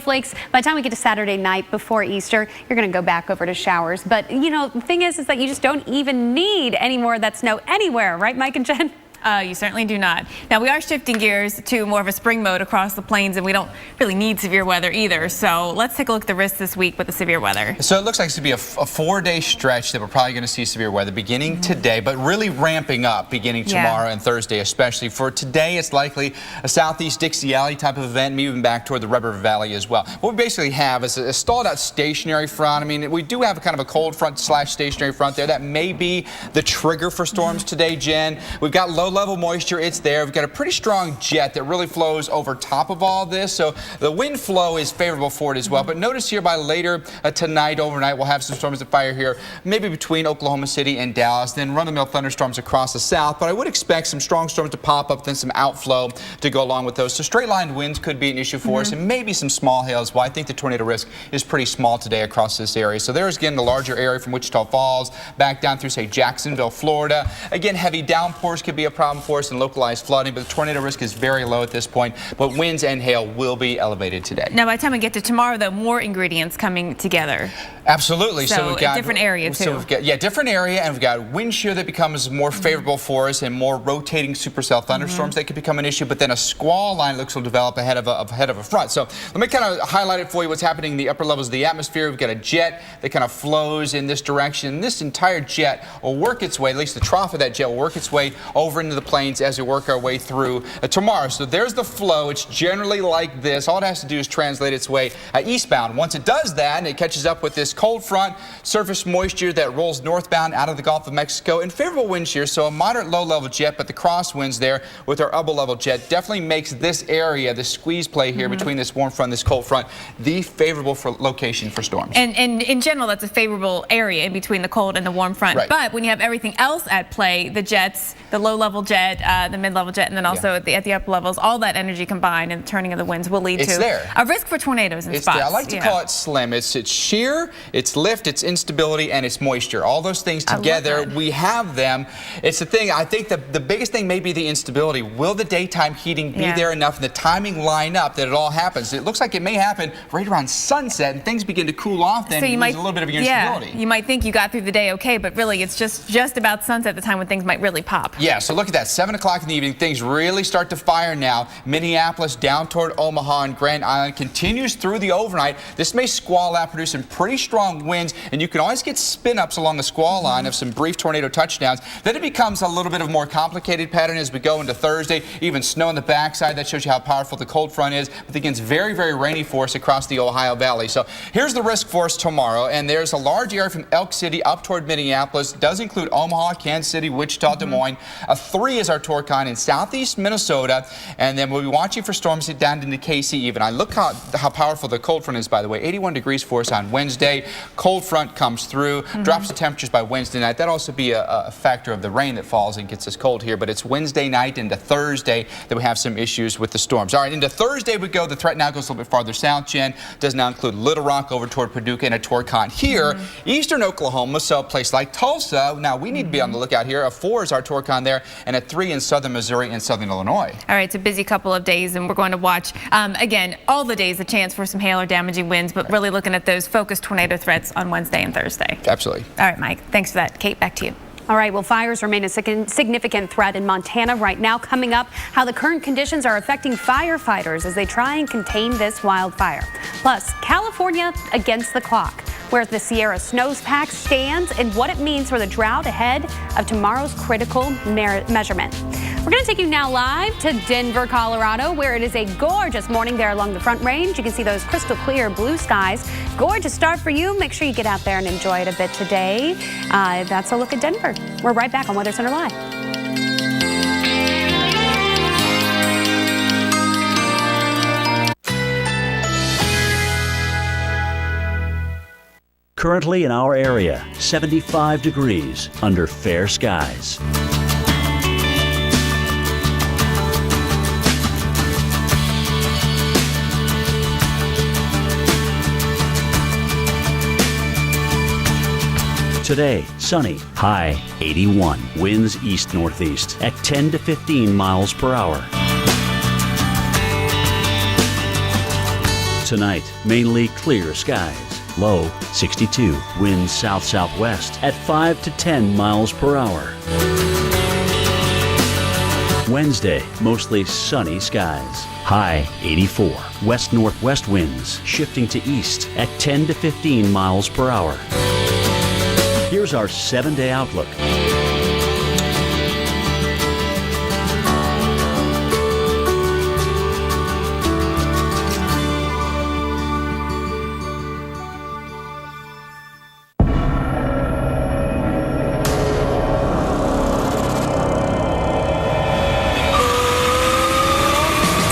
flakes. By the time we get to Saturday night before Easter, you're going to go back over to showers. But, you know, the thing is that you just don't even need any more of that snow anywhere, right, Mike and Jen? You certainly do not. Now, we are shifting gears to more of a spring mode across the plains, and we don't really need severe weather either. So let's take a look at the risks this week with the severe weather. So it looks like it's going to be a 4-day stretch that we're probably going to see severe weather beginning today, but really ramping up beginning tomorrow and Thursday especially. For today, it's likely a southeast Dixie Alley type of event, moving back toward the Red River Valley as well. What we basically have is a stalled out stationary front. I mean, we do have a kind of a cold front / stationary front there. That may be the trigger for storms today, Jen. We've got low level moisture. It's there. We've got a pretty strong jet that really flows over top of all this. So the wind flow is favorable for it as well. But notice here by later tonight, overnight, we'll have some storms of fire here, maybe between Oklahoma City and Dallas, then run-of-the-mill thunderstorms across the south. But I would expect some strong storms to pop up, then some outflow to go along with those. So straight line winds could be an issue for us, and maybe some small hail as well. I think the tornado risk is pretty small today across this area. So there's again the larger area from Wichita Falls back down through, say, Jacksonville, Florida. Again, heavy downpours could be a problem for us and localized flooding, but the tornado risk is very low at this point. But winds and hail will be elevated today. Now, by the time we get to tomorrow, though, more ingredients coming together. Absolutely. So we've got a different area, too. So we've got, different area, and we've got wind shear that becomes more favorable for us and more rotating supercell thunderstorms that could become an issue, but then a squall line looks will develop ahead of a front. So let me kind of highlight it for you what's happening in the upper levels of the atmosphere. We've got a jet that kind of flows in this direction. This entire jet will work its way, at least the trough of that jet will work its way over into the plains as we work our way through tomorrow. So there's the flow. It's generally like this. All it has to do is translate its way eastbound. Once it does that and it catches up with this cold front, surface moisture that rolls northbound out of the Gulf of Mexico, and favorable wind shear, so a moderate low-level jet, but the crosswinds there with our upper-level jet definitely makes this area, the squeeze play here between this warm front and this cold front, the favorable location for storms. And in general, that's a favorable area in between the cold and the warm front. Right. But when you have everything else at play, the jets, the low-level jet, the mid-level jet, and then also at the upper levels, all that energy combined and the turning of the winds will lead to a risk for tornadoes in spots. I like to call it SLIM. It's shear, it's lift, it's instability, and it's moisture. All those things together, we have them. It's the thing, I think the biggest thing may be the instability. Will the daytime heating be there enough and the timing line up that it all happens? It looks like it may happen right around sunset and things begin to cool off then, so you lose a little bit of your instability. You might think you got through the day okay, but really it's just about sunset the time when things might really pop. Yeah, so look at that, 7 o'clock in the evening, things really start to fire now. Minneapolis down toward Omaha and Grand Island continues through the overnight. This may squall out, produce some pretty strong winds, and you can always get spin-ups along the squall line of some brief tornado touchdowns. Then it becomes a little bit of a more complicated pattern as we go into Thursday. Even snow on the backside, that shows you how powerful the cold front is. But again, it's very, very rainy for us across the Ohio Valley. So here's the risk for us tomorrow, and there's a large area from Elk City up toward Minneapolis. It does include Omaha, Kansas City, Wichita, Des Moines. A 3 is our Torcon in southeast Minnesota, and then we'll be watching for storms down into KC even. I look how powerful the cold front is, by the way. 81 degrees for us on Wednesday. Cold front comes through, drops the temperatures by Wednesday night. That'll also be a factor of the rain that falls and gets us cold here, but it's Wednesday night into Thursday that we have some issues with the storms. All right, into Thursday we go. The threat now goes a little bit farther south, Jen. Does now include Little Rock over toward Paducah and a Torcon here. Eastern Oklahoma, so a place like Tulsa. Now we need to be on the lookout here. A 4 is our Torcon there, and a 3 in southern Missouri and southern Illinois. All right, it's a busy couple of days, and we're going to watch, again, all the days a chance for some hail or damaging winds, but really looking at those focused tornado threats on Wednesday and Thursday. Absolutely. All right, Mike, thanks for that. Kate, back to you. All right, well, fires remain a significant threat in Montana right now. Coming up, how the current conditions are affecting firefighters as they try and contain this wildfire. Plus, California against the clock, where the Sierra snowpack stands and what it means for the drought ahead of tomorrow's critical measurement. We're going to take you now live to Denver, Colorado, where it is a gorgeous morning there along the Front Range. You can see those crystal clear blue skies. Gorgeous start for you. Make sure you get out there and enjoy it a bit today. That's a look at Denver. We're right back on Weather Center Live. Currently in our area, 75 degrees under fair skies. Today, sunny, high 81, winds east-northeast at 10 to 15 miles per hour. Tonight, mainly clear skies. Low 62, winds south-southwest at 5 to 10 miles per hour. Wednesday, mostly sunny skies. High 84. West-northwest winds shifting to east at 10 to 15 miles per hour. Here's our 7-day outlook.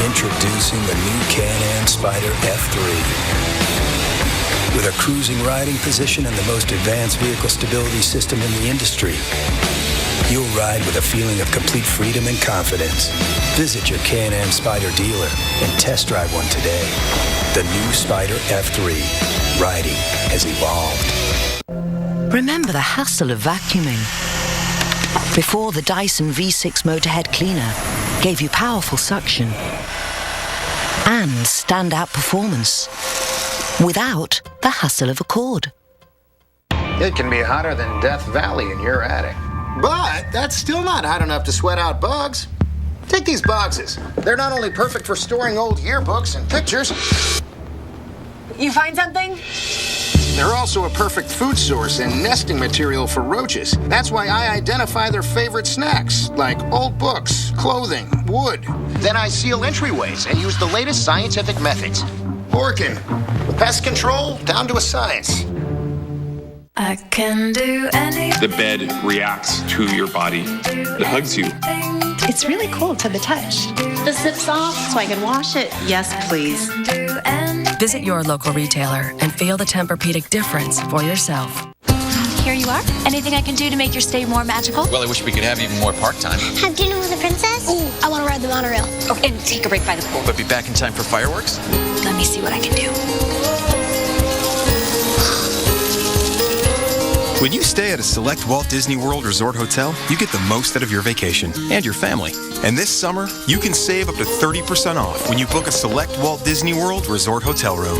Introducing the new Can-Am Spyder F3. With a cruising riding position and the most advanced vehicle stability system in the industry, you'll ride with a feeling of complete freedom and confidence. Visit your Can-Am Spyder dealer and test drive one today. The new Spyder F3. Riding has evolved. Remember the hassle of vacuuming? Before, the Dyson V6 Motorhead Cleaner gave you powerful suction and standout performance without the hassle of a cord. It can be hotter than Death Valley in your attic. But that's still not hot enough to sweat out bugs. Take these boxes. They're not only perfect for storing old yearbooks and pictures. You find something? They're also a perfect food source and nesting material for roaches. That's why I identify their favorite snacks, like old books, clothing, wood. Then I seal entryways and use the latest scientific methods. Working. Pest control down to a science. I can do anything. The bed reacts to your body. It hugs you. It's really cool to the touch. The zip's off so I can wash it. Yes, please. Visit your local retailer and feel the Tempur-Pedic difference for yourself. Here you are. Anything I can do to make your stay more magical? Well, I wish we could have even more park time. Have dinner with the princess? Ooh, I want to ride the monorail. Oh, and take a break by the pool. But be back in time for fireworks? Let me see what I can do. When you stay at a select Walt Disney World Resort hotel, you get the most out of your vacation and your family. And this summer, you can save up to 30% off when you book a select Walt Disney World Resort hotel room.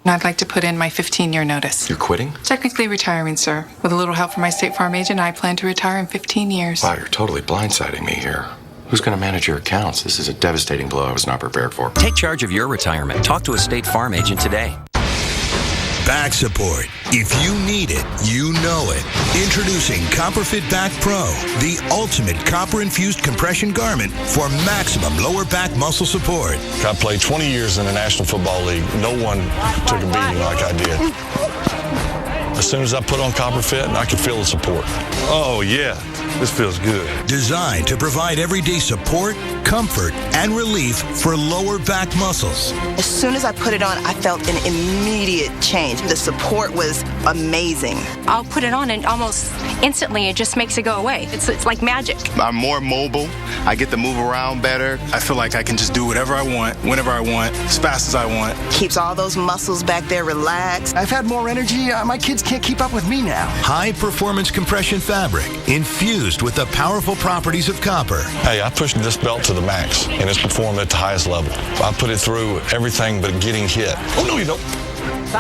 I'd like to put in my 15-year notice. You're quitting? Technically retiring, sir. With a little help from my State Farm agent, I plan to retire in 15 years. Wow, you're totally blindsiding me here. Who's going to manage your accounts? This is a devastating blow I was not prepared for. Take charge of your retirement. Talk to a State Farm agent today. Back support. If you need it, you know it. Introducing CopperFit Back Pro, the ultimate copper-infused compression garment for maximum lower back muscle support. I played 20 years in the National Football League. No one took a beating like I did. As soon as I put on CopperFit, I could feel the support. Oh, yeah, this feels good. Designed to provide everyday support, comfort, and relief for lower back muscles. As soon as I put it on, I felt an immediate change. The support was amazing. I'll put it on and almost instantly it just makes it go away. It's like magic. I'm more mobile. I get to move around better. I feel like I can just do whatever I want, whenever I want, as fast as I want. Keeps all those muscles back there relaxed. I've had more energy. My kids can't keep up with me now. High-performance compression fabric infused with the powerful properties of copper. Hey, I pushed this belt to the max, and it's performed at the highest level. I put it through everything but getting hit. Oh, no, you don't.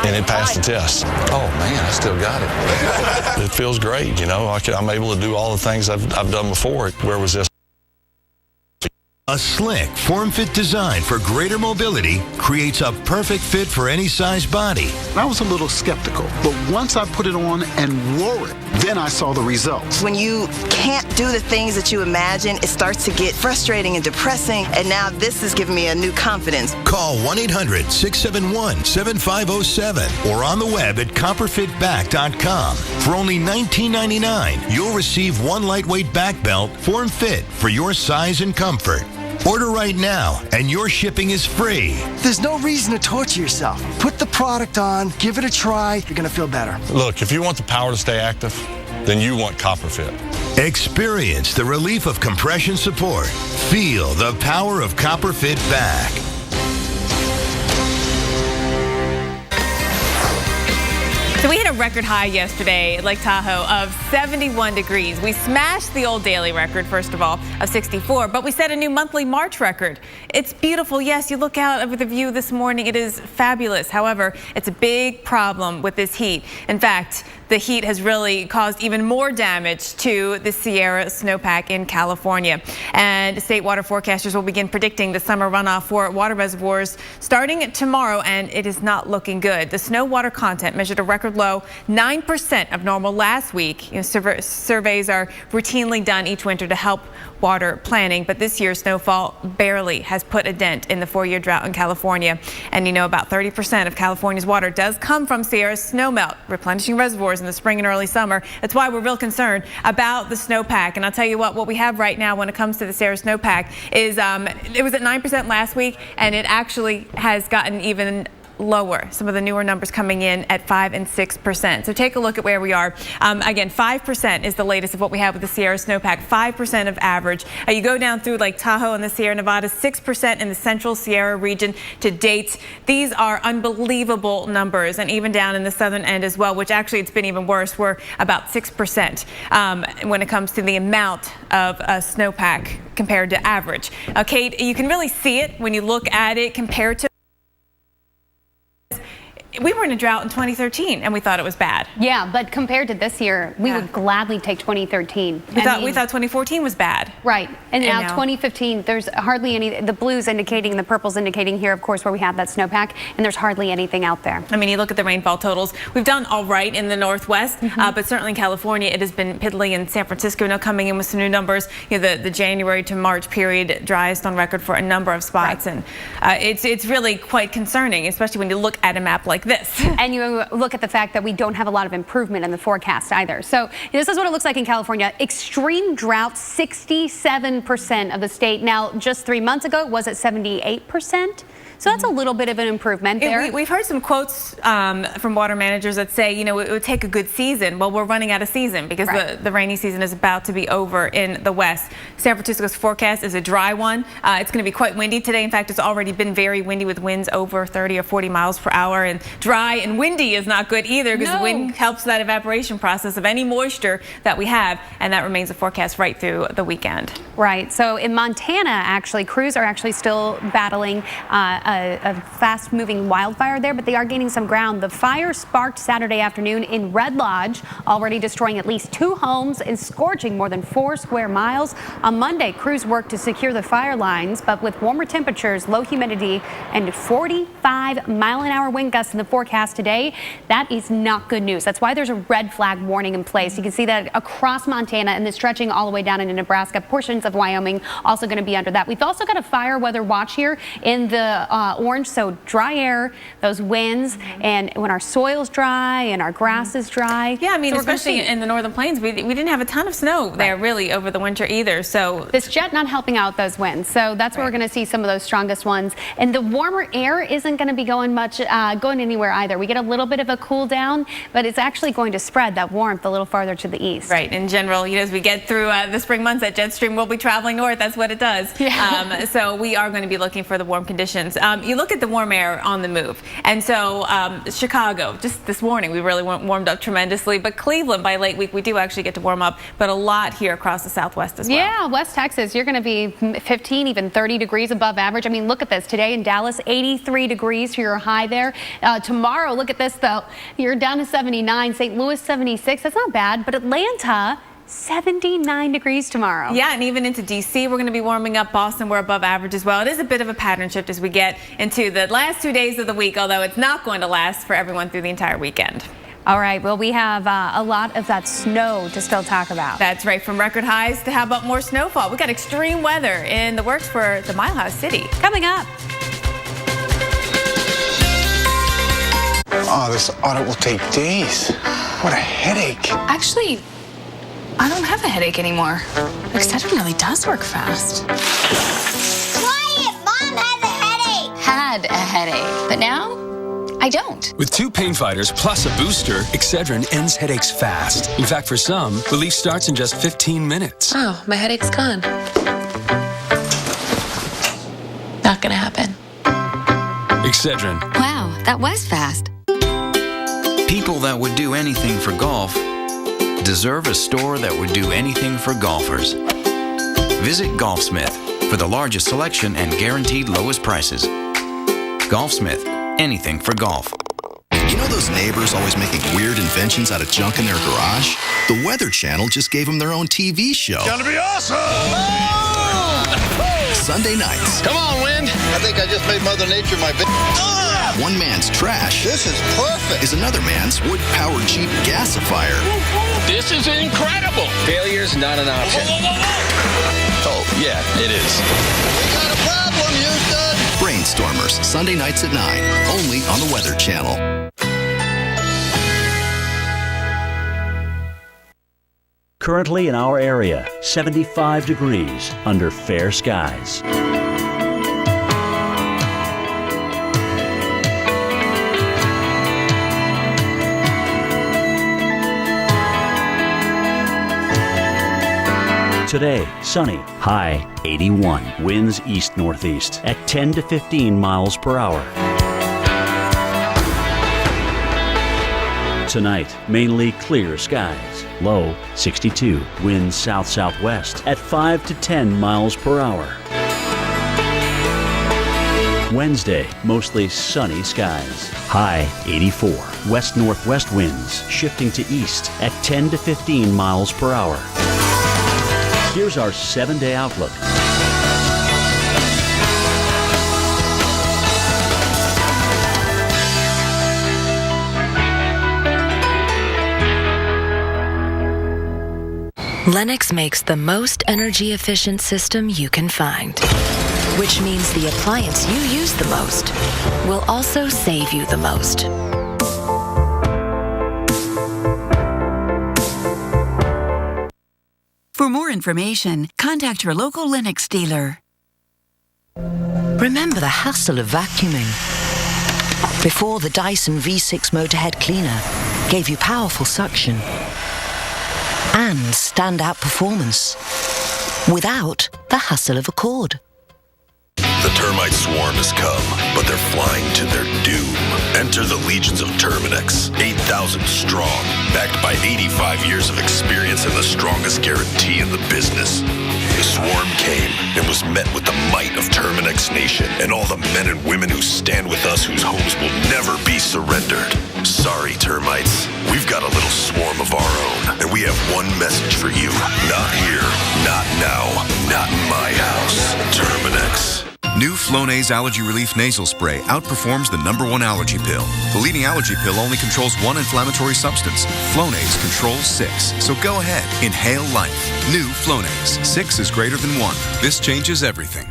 And it passed the test. Oh, man, I still got it. It feels great, you know. I'm able to do all the things I've done before. Where was this? A slick, form-fit design for greater mobility creates a perfect fit for any size body. I was a little skeptical, but once I put it on and wore it, then I saw the results. When you can't do the things that you imagine, it starts to get frustrating and depressing, and now this has given me a new confidence. Call 1-800-671-7507 or on the web at copperfitback.com. For only $19.99, you'll receive one lightweight back belt, form-fit for your size and comfort. Order right now, and your shipping is free. There's no reason to torture yourself. Put the product on, give it a try, you're going to feel better. Look, if you want the power to stay active, then you want CopperFit. Experience the relief of compression support. Feel the power of CopperFit Back. So we hit a record high yesterday at Lake Tahoe of 71 degrees. We smashed the old daily record, first of all, of 64, but we set a new monthly March record. It's beautiful. Yes, you look out over the view this morning. It is fabulous. However, it's a big problem with this heat. In fact, the heat has really caused even more damage to the Sierra snowpack in California. And state water forecasters will begin predicting the summer runoff for water reservoirs starting tomorrow, and it is not looking good. The snow water content measured a record low 9% of normal last week. Surveys are routinely done each winter to help water planning, but this year's snowfall barely has put a dent in the 4-year drought in California. And about 30% of California's water does come from Sierra's snowmelt, replenishing reservoirs in the spring and early summer. That's why we're real concerned about the snowpack. And I'll tell you what we have right now when it comes to the Sierra snowpack is it was at 9% last week, and it actually has gotten even lower. Some of the newer numbers coming in at 5 and 6%. So take a look at where we are. Again, 5% is the latest of what we have with the Sierra snowpack, 5% of average. You go down through Lake Tahoe and the Sierra Nevada, 6% in the central Sierra region to date. These are unbelievable numbers, and even down in the southern end as well, which actually it's been even worse. We're about 6% when it comes to the amount of snowpack compared to average. Kate, you can really see it when you look at it compared to. We were in a drought in 2013 and we thought it was bad. Yeah, but compared to this year, we would gladly take 2013. We thought 2014 was bad. Right. And now 2015, there's hardly any, the blues indicating, the purples indicating here, of course, where we have that snowpack, and there's hardly anything out there. I mean, you look at the rainfall totals. We've done all right in the Northwest, but certainly in California, it has been piddly. In San Francisco now coming in with some new numbers. The January to March period, driest on record for a number of spots. Right. And it's really quite concerning, especially when you look at a map like this. And you look at the fact that we don't have a lot of improvement in the forecast either. So this is what it looks like in California. Extreme drought, 67% of the state. Now, just 3 months ago, it was at 78%. So that's a little bit of an improvement there. We've heard some quotes from water managers that say, it would take a good season. Well, we're running out of season because the rainy season is about to be over in the West. San Francisco's forecast is a dry one. It's going to be quite windy today. In fact, it's already been very windy with winds over 30 or 40 miles per hour. And dry and windy is not good either because the wind helps that evaporation process of any moisture that we have. And that remains a forecast right through the weekend. Right. So in Montana, actually, crews are actually still battling a fast-moving wildfire there, but they are gaining some ground. The fire sparked Saturday afternoon in Red Lodge, already destroying at least 2 homes and scorching more than 4 square miles. On Monday, crews worked to secure the fire lines, but with warmer temperatures, low humidity, and 45-mile-an-hour wind gusts in the forecast today, that is not good news. That's why there's a red flag warning in place. You can see that across Montana and then stretching all the way down into Nebraska. Portions of Wyoming also going to be under that. We've also got a fire weather watch here in the orange, so dry air, those winds, and when our soil's dry and our grass is dry. Yeah, I mean, so especially in the northern plains, we didn't have a ton of snow there really over the winter either. So this jet not helping out those winds. So that's where we're going to see some of those strongest ones. And the warmer air isn't going to be going anywhere either. We get a little bit of a cool down, but it's actually going to spread that warmth a little farther to the east. Right. In general, as we get through the spring months, that jet stream will be traveling north. That's what it does. Yeah. So we are going to be looking for the warm conditions. You look at the warm air on the move. And so Chicago, just this morning, we really warmed up tremendously. But Cleveland, by late week, we do actually get to warm up, but a lot here across the Southwest as well. Yeah, West Texas, you're going to be 15, even 30 degrees above average. I mean, look at this. Today in Dallas, 83 degrees for your high there. Tomorrow, look at this, though. You're down to 79. St. Louis, 76. That's not bad. But Atlanta, 79 degrees tomorrow. Yeah, and even into D.C., we're going to be warming up. Boston, we're above average as well. It is a bit of a pattern shift as we get into the last 2 days of the week, although it's not going to last for everyone through the entire weekend. All right, well, we have a lot of that snow to still talk about. That's right, from record highs to how about more snowfall. We got extreme weather in the works for the Mile High City. Coming up. Oh, this audit will take days. What a headache. Actually, I don't have a headache anymore. Excedrin really does work fast. Quiet! Mom has a headache! Had a headache, but now I don't. With 2 pain fighters plus a booster, Excedrin ends headaches fast. In fact, for some, relief starts in just 15 minutes. Oh, my headache's gone. Not gonna happen. Excedrin. Wow, that was fast. People that would do anything for golf deserve a store that would do anything for golfers. Visit Golfsmith for the largest selection and guaranteed lowest prices. Golfsmith, anything for golf. You know know those neighbors always making weird inventions out of junk in their garage? The Weather Channel just gave them their own TV show. Gonna be awesome! Sunday nights. Come on, wind! I think I just made Mother Nature my One man's trash. This is perfect! Is another man's wood-powered Jeep gasifier. This is incredible! Failure's not an option. Oh, yeah, it is. We got a problem, Houston! Brainstormers, Sunday nights at 9, only on the Weather Channel. Currently in our area, 75 degrees under fair skies. Today, sunny, high 81, winds east-northeast at 10 to 15 miles per hour. Tonight, mainly clear skies, low 62, winds south-southwest at 5 to 10 miles per hour. Wednesday, mostly sunny skies, high 84, west-northwest winds shifting to east at 10 to 15 miles per hour. Here's our 7-day outlook. Lennox makes the most energy-efficient system you can find, which means the appliance you use the most will also save you the most. For more information, contact your local Lennox dealer. Remember the hassle of vacuuming? Before, the Dyson V6 Motorhead Cleaner gave you powerful suction and standout performance without the hassle of a cord. The termite swarm has come, but they're flying to their doom. Enter the legions of Terminix, 8,000 strong, backed by 85 years of experience and the strongest guarantee in the business. The swarm came and was met with the might of Terminix Nation and all the men and women who stand with us whose homes will never be surrendered. Sorry, termites. We've got a little swarm of our own, and we have one message for you. Not here, not now, not in my house. Terminix. New Flonase Allergy Relief Nasal Spray outperforms the #1 allergy pill. The leading allergy pill only controls one inflammatory substance. Flonase controls 6. So go ahead, inhale life. New Flonase. 6 is greater than 1. This changes everything.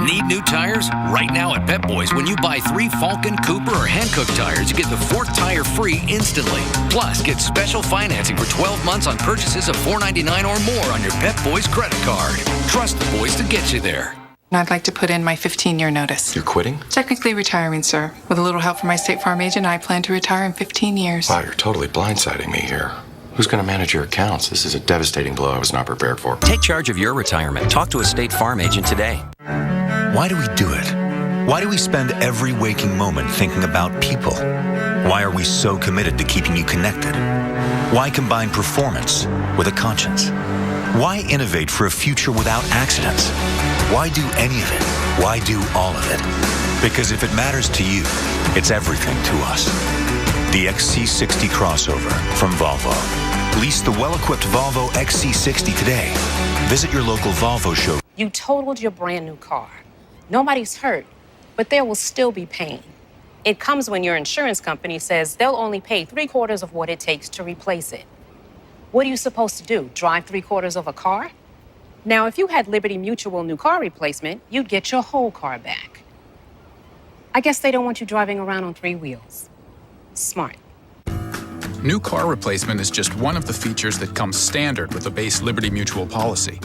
Need new tires? Right now at Pep Boys, when you buy 3 Falcon, Cooper, or Hankook tires, you get the 4th tire free instantly. Plus, get special financing for 12 months on purchases of $4.99 or more on your Pep Boys credit card. Trust the boys to get you there. I'd like to put in my 15-year notice. You're quitting? Technically retiring, sir. With a little help from my State Farm agent, I plan to retire in 15 years. Wow, you're totally blindsiding me here. Who's going to manage your accounts? This is a devastating blow I was not prepared for. Take charge of your retirement. Talk to a State Farm agent today. Why do we do it? Why do we spend every waking moment thinking about people? Why are we so committed to keeping you connected? Why combine performance with a conscience? Why innovate for a future without accidents? Why do any of it? Why do all of it? Because if it matters to you, it's everything to us. The XC60 crossover from Volvo. Lease the well-equipped Volvo XC60 today. Visit your local Volvo show. You totaled your brand new car. Nobody's hurt, but there will still be pain. It comes when your insurance company says they'll only pay 3/4 of what it takes to replace it. What are you supposed to do? Drive 3/4 of a car? Now, if you had Liberty Mutual new car replacement, you'd get your whole car back. I guess they don't want you driving around on 3 wheels. Smart. New car replacement is just one of the features that comes standard with a base Liberty Mutual policy.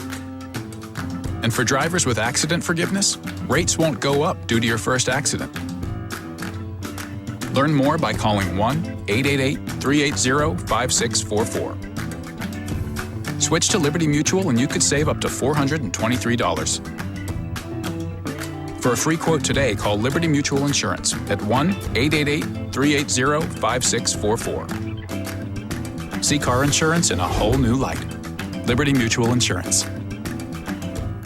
And for drivers with accident forgiveness, rates won't go up due to your first accident. Learn more by calling 1-888-380-5644. Switch to Liberty Mutual and you could save up to $423. For a free quote today, call Liberty Mutual Insurance at 1-888-380-5644. See car insurance in a whole new light. Liberty Mutual Insurance.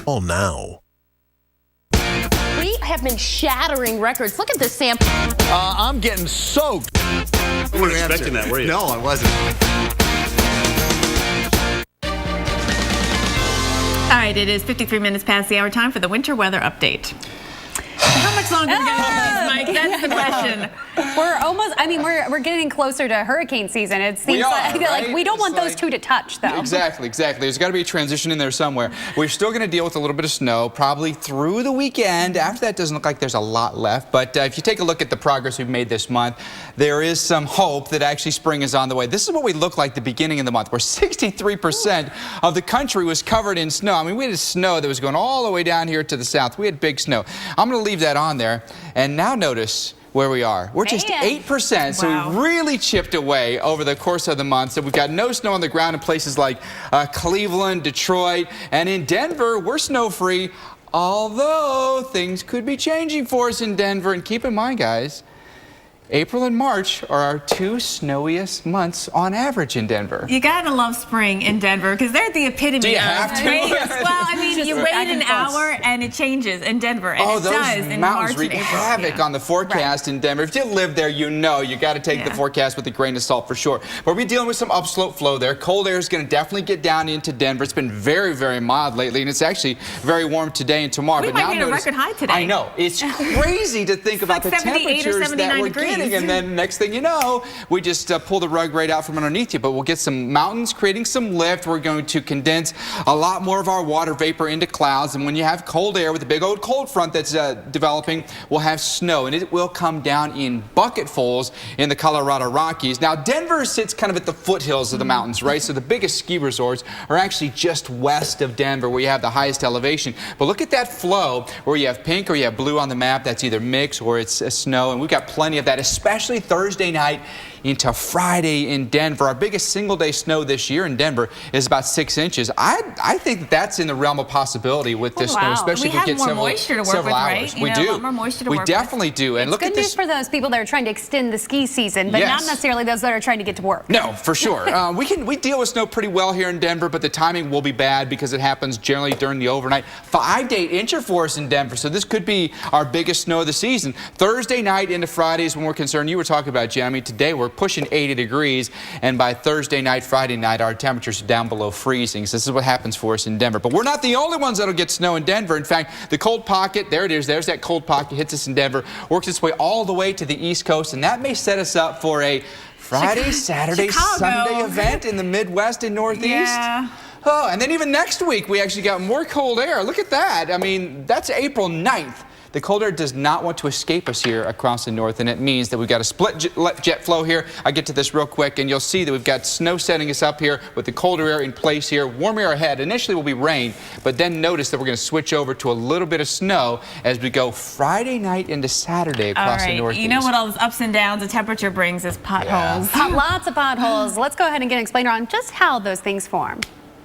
All now. We have been shattering records. Look at this sample. I'm getting soaked. You weren't expecting that, were you? No, I wasn't. All right, it is 53 minutes past the hour. Time for the winter weather update. How much longer are we going to do this, Mike? That's the question. We're almost, we're getting closer to hurricane season. It seems like we don't want those two to touch, though. Exactly. There's got to be a transition in there somewhere. We're still going to deal with a little bit of snow, probably through the weekend. After that, doesn't look like there's a lot left. But if you take a look at the progress we've made this month, there is some hope that actually spring is on the way. This is what we look like the beginning of the month, where 63% of the country was covered in snow. I mean, we had snow that was going all the way down here to the south. We had big snow. I'm going to leave that on there. And now notice where we are. We're just 8%, so we really chipped away over the course of the month. So we've got no snow on the ground in places like Cleveland, Detroit, and in Denver, we're snow-free, although things could be changing for us in Denver. And keep in mind, guys, April and March are our two snowiest months on average in Denver. You gotta love spring in Denver because they're the epitome. Do you have to? Well, I mean, you wait an hour and it changes in Denver, and it does in March and April. Those mountains wreak havoc on the forecast in Denver. If you live there, you know you got to take the forecast with a grain of salt for sure. But we're dealing with some upslope flow there. Cold air is going to definitely get down into Denver. It's been very, very mild lately, and it's actually very warm today and tomorrow. We might hit a record high today. I know. It's crazy to think about the temperatures that we're getting. And then next thing you know, we just pull the rug right out from underneath you. But we'll get some mountains creating some lift. We're going to condense a lot more of our water vapor into clouds. And when you have cold air with a big old cold front that's developing, we'll have snow. And it will come down in bucketfuls in the Colorado Rockies. Now, Denver sits kind of at the foothills of the mountains, right? So the biggest ski resorts are actually just west of Denver, where you have the highest elevation. But look at that flow where you have pink or you have blue on the map. That's either mix or it's snow. And we've got plenty of that, especially Thursday night into Friday in Denver. Our biggest single-day snow this year in Denver is about 6 inches. I think that's in the realm of possibility with this snow, especially if we get several hours. We do. We definitely do. And look at this. It's good news for those people that are trying to extend the ski season, but not necessarily those that are trying to get to work. No, for sure. We deal with snow pretty well here in Denver, but the timing will be bad because it happens generally during the overnight. 5 to 8 inches for us in Denver, so this could be our biggest snow of the season. Thursday night into Friday is when we're concerned. You were talking about, Jen. I mean, today we're pushing 80 degrees, and by Thursday night, Friday night, our temperatures are down below freezing. So this is what happens for us in Denver. But we're not the only ones that'll get snow in Denver. In fact, the cold pocket, there it is. There's that cold pocket, hits us in Denver, works its way all the way to the East Coast, and that may set us up for a Friday, Saturday, Sunday event in the Midwest and Northeast. Yeah. Oh, and then even next week, we actually got more cold air. Look at that. I mean, that's April 9th. The cold air does not want to escape us here across the north, and it means that we've got a split jet flow here. I'll get to this real quick, and you'll see that we've got snow setting us up here with the colder air in place here. Warm air ahead. Initially will be rain, but then notice that we're going to switch over to a little bit of snow as we go Friday night into Saturday across the northeast. You know what all those ups and downs of temperature brings is potholes. Lots of potholes. Let's go ahead and get an explainer on just how those things form.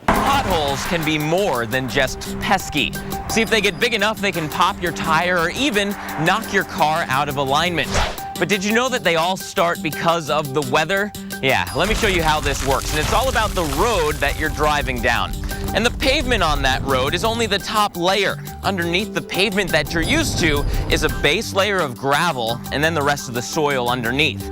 Potholes can be more than just pesky. See, if they get big enough, they can pop your tire or even knock your car out of alignment. But did you know that they all start because of the weather? Yeah, let me show you how this works. And it's all about the road that you're driving down. And the pavement on that road is only the top layer. Underneath the pavement that you're used to is a base layer of gravel and then the rest of the soil underneath.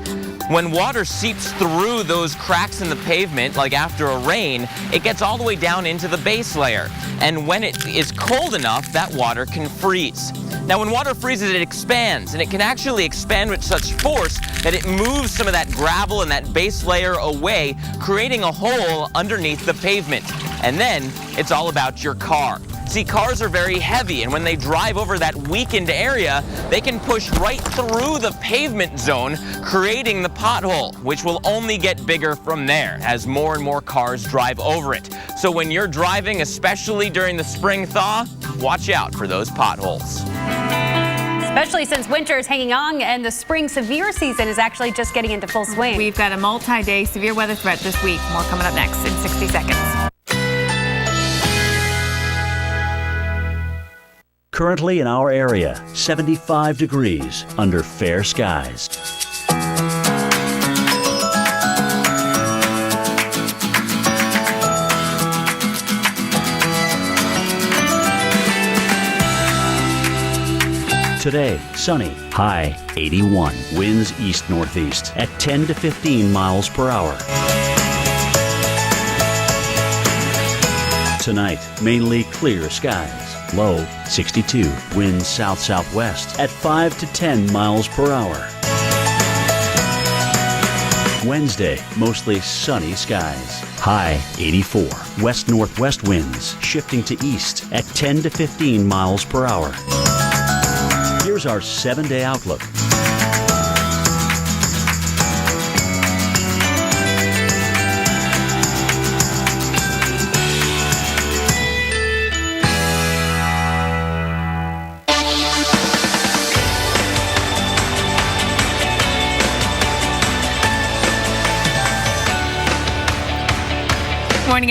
When water seeps through those cracks in the pavement, like after a rain, it gets all the way down into the base layer. And when it is cold enough, that water can freeze. Now, when water freezes, it expands, and it can actually expand with such force that it moves some of that gravel and that base layer away, creating a hole underneath the pavement. And then it's all about your car. See, cars are very heavy, and when they drive over that weakened area, they can push right through the pavement zone, creating the pothole, which will only get bigger from there as more and more cars drive over it. So when you're driving, especially during the spring thaw, watch out for those potholes. Especially since winter is hanging on and the spring severe season is actually just getting into full swing. We've got a multi-day severe weather threat this week. More coming up next in 60 seconds. Currently in our area, 75 degrees under fair skies. Today, sunny, high 81. Winds east-northeast at 10 to 15 miles per hour. Tonight, mainly clear skies. Low 62. Winds south-southwest at 5 to 10 miles per hour. Wednesday, mostly sunny skies. High 84. West-northwest winds shifting to east at 10 to 15 miles per hour. Here's our 7-day outlook.